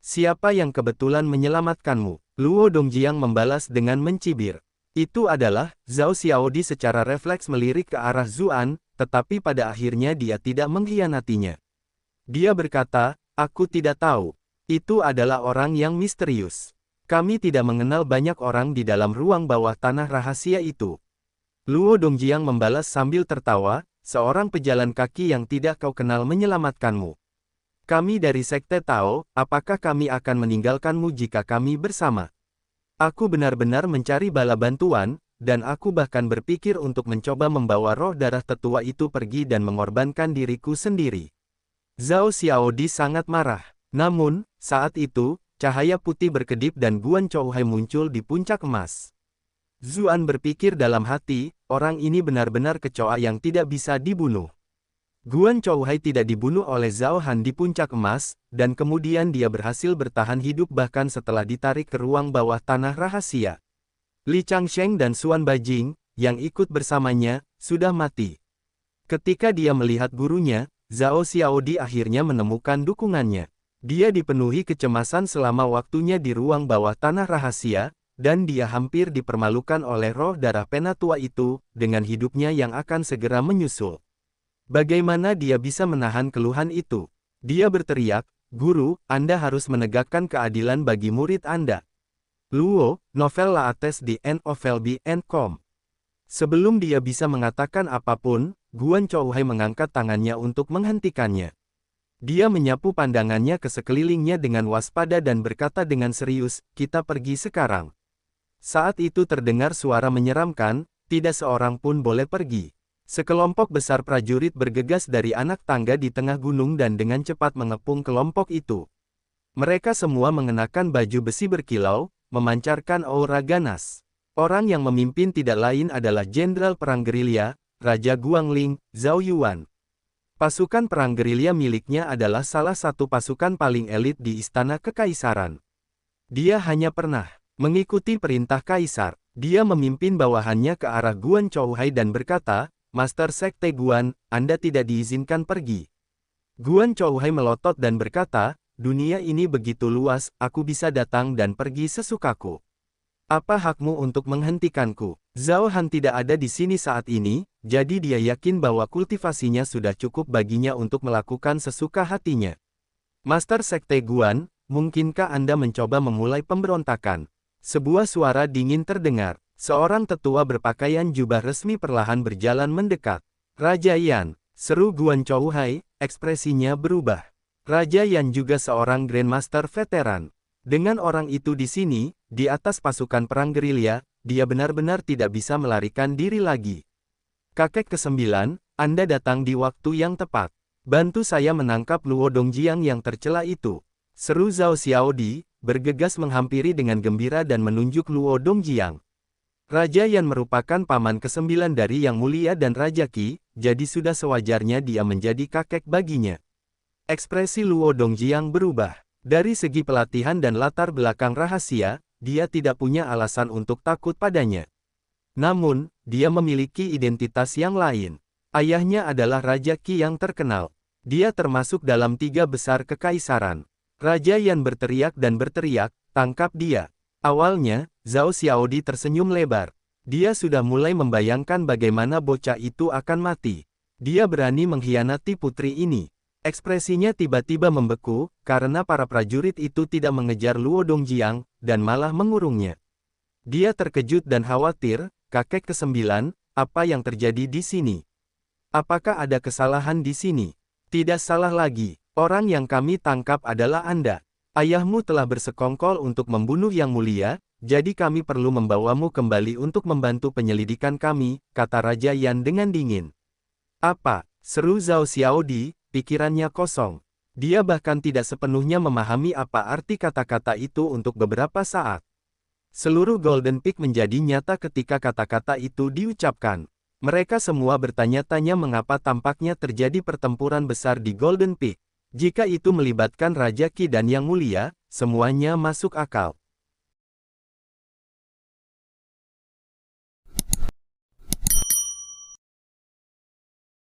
"Siapa yang kebetulan menyelamatkanmu?" Luo Dongjiang membalas dengan mencibir. Itu adalah, Zhao Xiaodi secara refleks melirik ke arah Zuan, tetapi pada akhirnya dia tidak mengkhianatinya. Dia berkata, "Aku tidak tahu. Itu adalah orang yang misterius. Kami tidak mengenal banyak orang di dalam ruang bawah tanah rahasia itu." Luo Dongjiang membalas sambil tertawa, "Seorang pejalan kaki yang tidak kau kenal menyelamatkanmu. Kami dari Sekte Tao, apakah kami akan meninggalkanmu jika kami bersama? Aku benar-benar mencari bala bantuan, dan aku bahkan berpikir untuk mencoba membawa roh darah tetua itu pergi dan mengorbankan diriku sendiri." Zhao Xiaodi sangat marah. Namun, saat itu, cahaya putih berkedip dan Guan Chouhai muncul di puncak emas. Zuan berpikir dalam hati, orang ini benar-benar kecoa yang tidak bisa dibunuh. Guan Chouhai tidak dibunuh oleh Zhao Han di puncak emas, dan kemudian dia berhasil bertahan hidup bahkan setelah ditarik ke ruang bawah tanah rahasia. Li Changsheng dan Xuan Bajing, yang ikut bersamanya, sudah mati. Ketika dia melihat gurunya, Zhao Xiaodi akhirnya menemukan dukungannya. Dia dipenuhi kecemasan selama waktunya di ruang bawah tanah rahasia, dan dia hampir dipermalukan oleh roh darah penatua itu, dengan hidupnya yang akan segera menyusul. Bagaimana dia bisa menahan keluhan itu? Dia berteriak, "Guru, Anda harus menegakkan keadilan bagi murid Anda." Luo, novel Laates di @novelb.com. Sebelum dia bisa mengatakan apapun, Guan Chouhai mengangkat tangannya untuk menghentikannya. Dia menyapu pandangannya ke sekelilingnya dengan waspada dan berkata dengan serius, "Kita pergi sekarang." Saat itu terdengar suara menyeramkan, tidak seorang pun boleh pergi. Sekelompok besar prajurit bergegas dari anak tangga di tengah gunung dan dengan cepat mengepung kelompok itu. Mereka semua mengenakan baju besi berkilau, memancarkan aura ganas. Orang yang memimpin tidak lain adalah Jenderal Perang Gerilya, Raja Guangling, Zhao Yuan. Pasukan perang gerilya miliknya adalah salah satu pasukan paling elit di Istana Kekaisaran. Dia hanya pernah mengikuti perintah Kaisar. Dia memimpin bawahannya ke arah Guan Chouhai dan berkata, "Master Sekte Guan, Anda tidak diizinkan pergi." Guan Chouhai melotot dan berkata, "Dunia ini begitu luas, aku bisa datang dan pergi sesukaku. Apa hakmu untuk menghentikanku?" Zhao Han tidak ada di sini saat ini, jadi dia yakin bahwa kultivasinya sudah cukup baginya untuk melakukan sesuka hatinya. "Master Sekte Guan, mungkinkah Anda mencoba memulai pemberontakan?" Sebuah suara dingin terdengar. Seorang tetua berpakaian jubah resmi perlahan berjalan mendekat. "Raja Yan," seru Guan Chouhai, ekspresinya berubah. Raja Yan juga seorang Grandmaster veteran. Dengan orang itu di sini, di atas pasukan perang gerilya, dia benar-benar tidak bisa melarikan diri lagi. "Kakek ke-9, Anda datang di waktu yang tepat. Bantu saya menangkap Luo Dongjiang yang tercela itu," seru Zhao Xiaodi, bergegas menghampiri dengan gembira dan menunjuk Luo Dongjiang. Raja Yan merupakan paman ke-9 dari Yang Mulia dan Raja Qi, jadi sudah sewajarnya dia menjadi kakek baginya. Ekspresi Luo Dongjiang berubah. Dari segi pelatihan dan latar belakang rahasia, dia tidak punya alasan untuk takut padanya. Namun, dia memiliki identitas yang lain. Ayahnya adalah Raja Qi yang terkenal. Dia termasuk dalam 3 besar kekaisaran. Raja Yan berteriak dan berteriak, "Tangkap dia!" Awalnya, Zhao Xiaodi tersenyum lebar. Dia sudah mulai membayangkan bagaimana bocah itu akan mati. Dia berani mengkhianati putri ini. Ekspresinya tiba-tiba membeku, karena para prajurit itu tidak mengejar Luo Dongjiang, dan malah mengurungnya. Dia terkejut dan khawatir, "Kakek ke-9, apa yang terjadi di sini? Apakah ada kesalahan di sini?" "Tidak salah lagi. Orang yang kami tangkap adalah Anda. Ayahmu telah bersekongkol untuk membunuh Yang Mulia, jadi kami perlu membawamu kembali untuk membantu penyelidikan kami," kata Raja Yan dengan dingin. "Apa?" seru Zhao Xiaodi, pikirannya kosong. Dia bahkan tidak sepenuhnya memahami apa arti kata-kata itu untuk beberapa saat. Seluruh Golden Peak menjadi nyata ketika kata-kata itu diucapkan. Mereka semua bertanya-tanya mengapa tampaknya terjadi pertempuran besar di Golden Peak. Jika itu melibatkan Raja Qi dan Yang Mulia, semuanya masuk akal.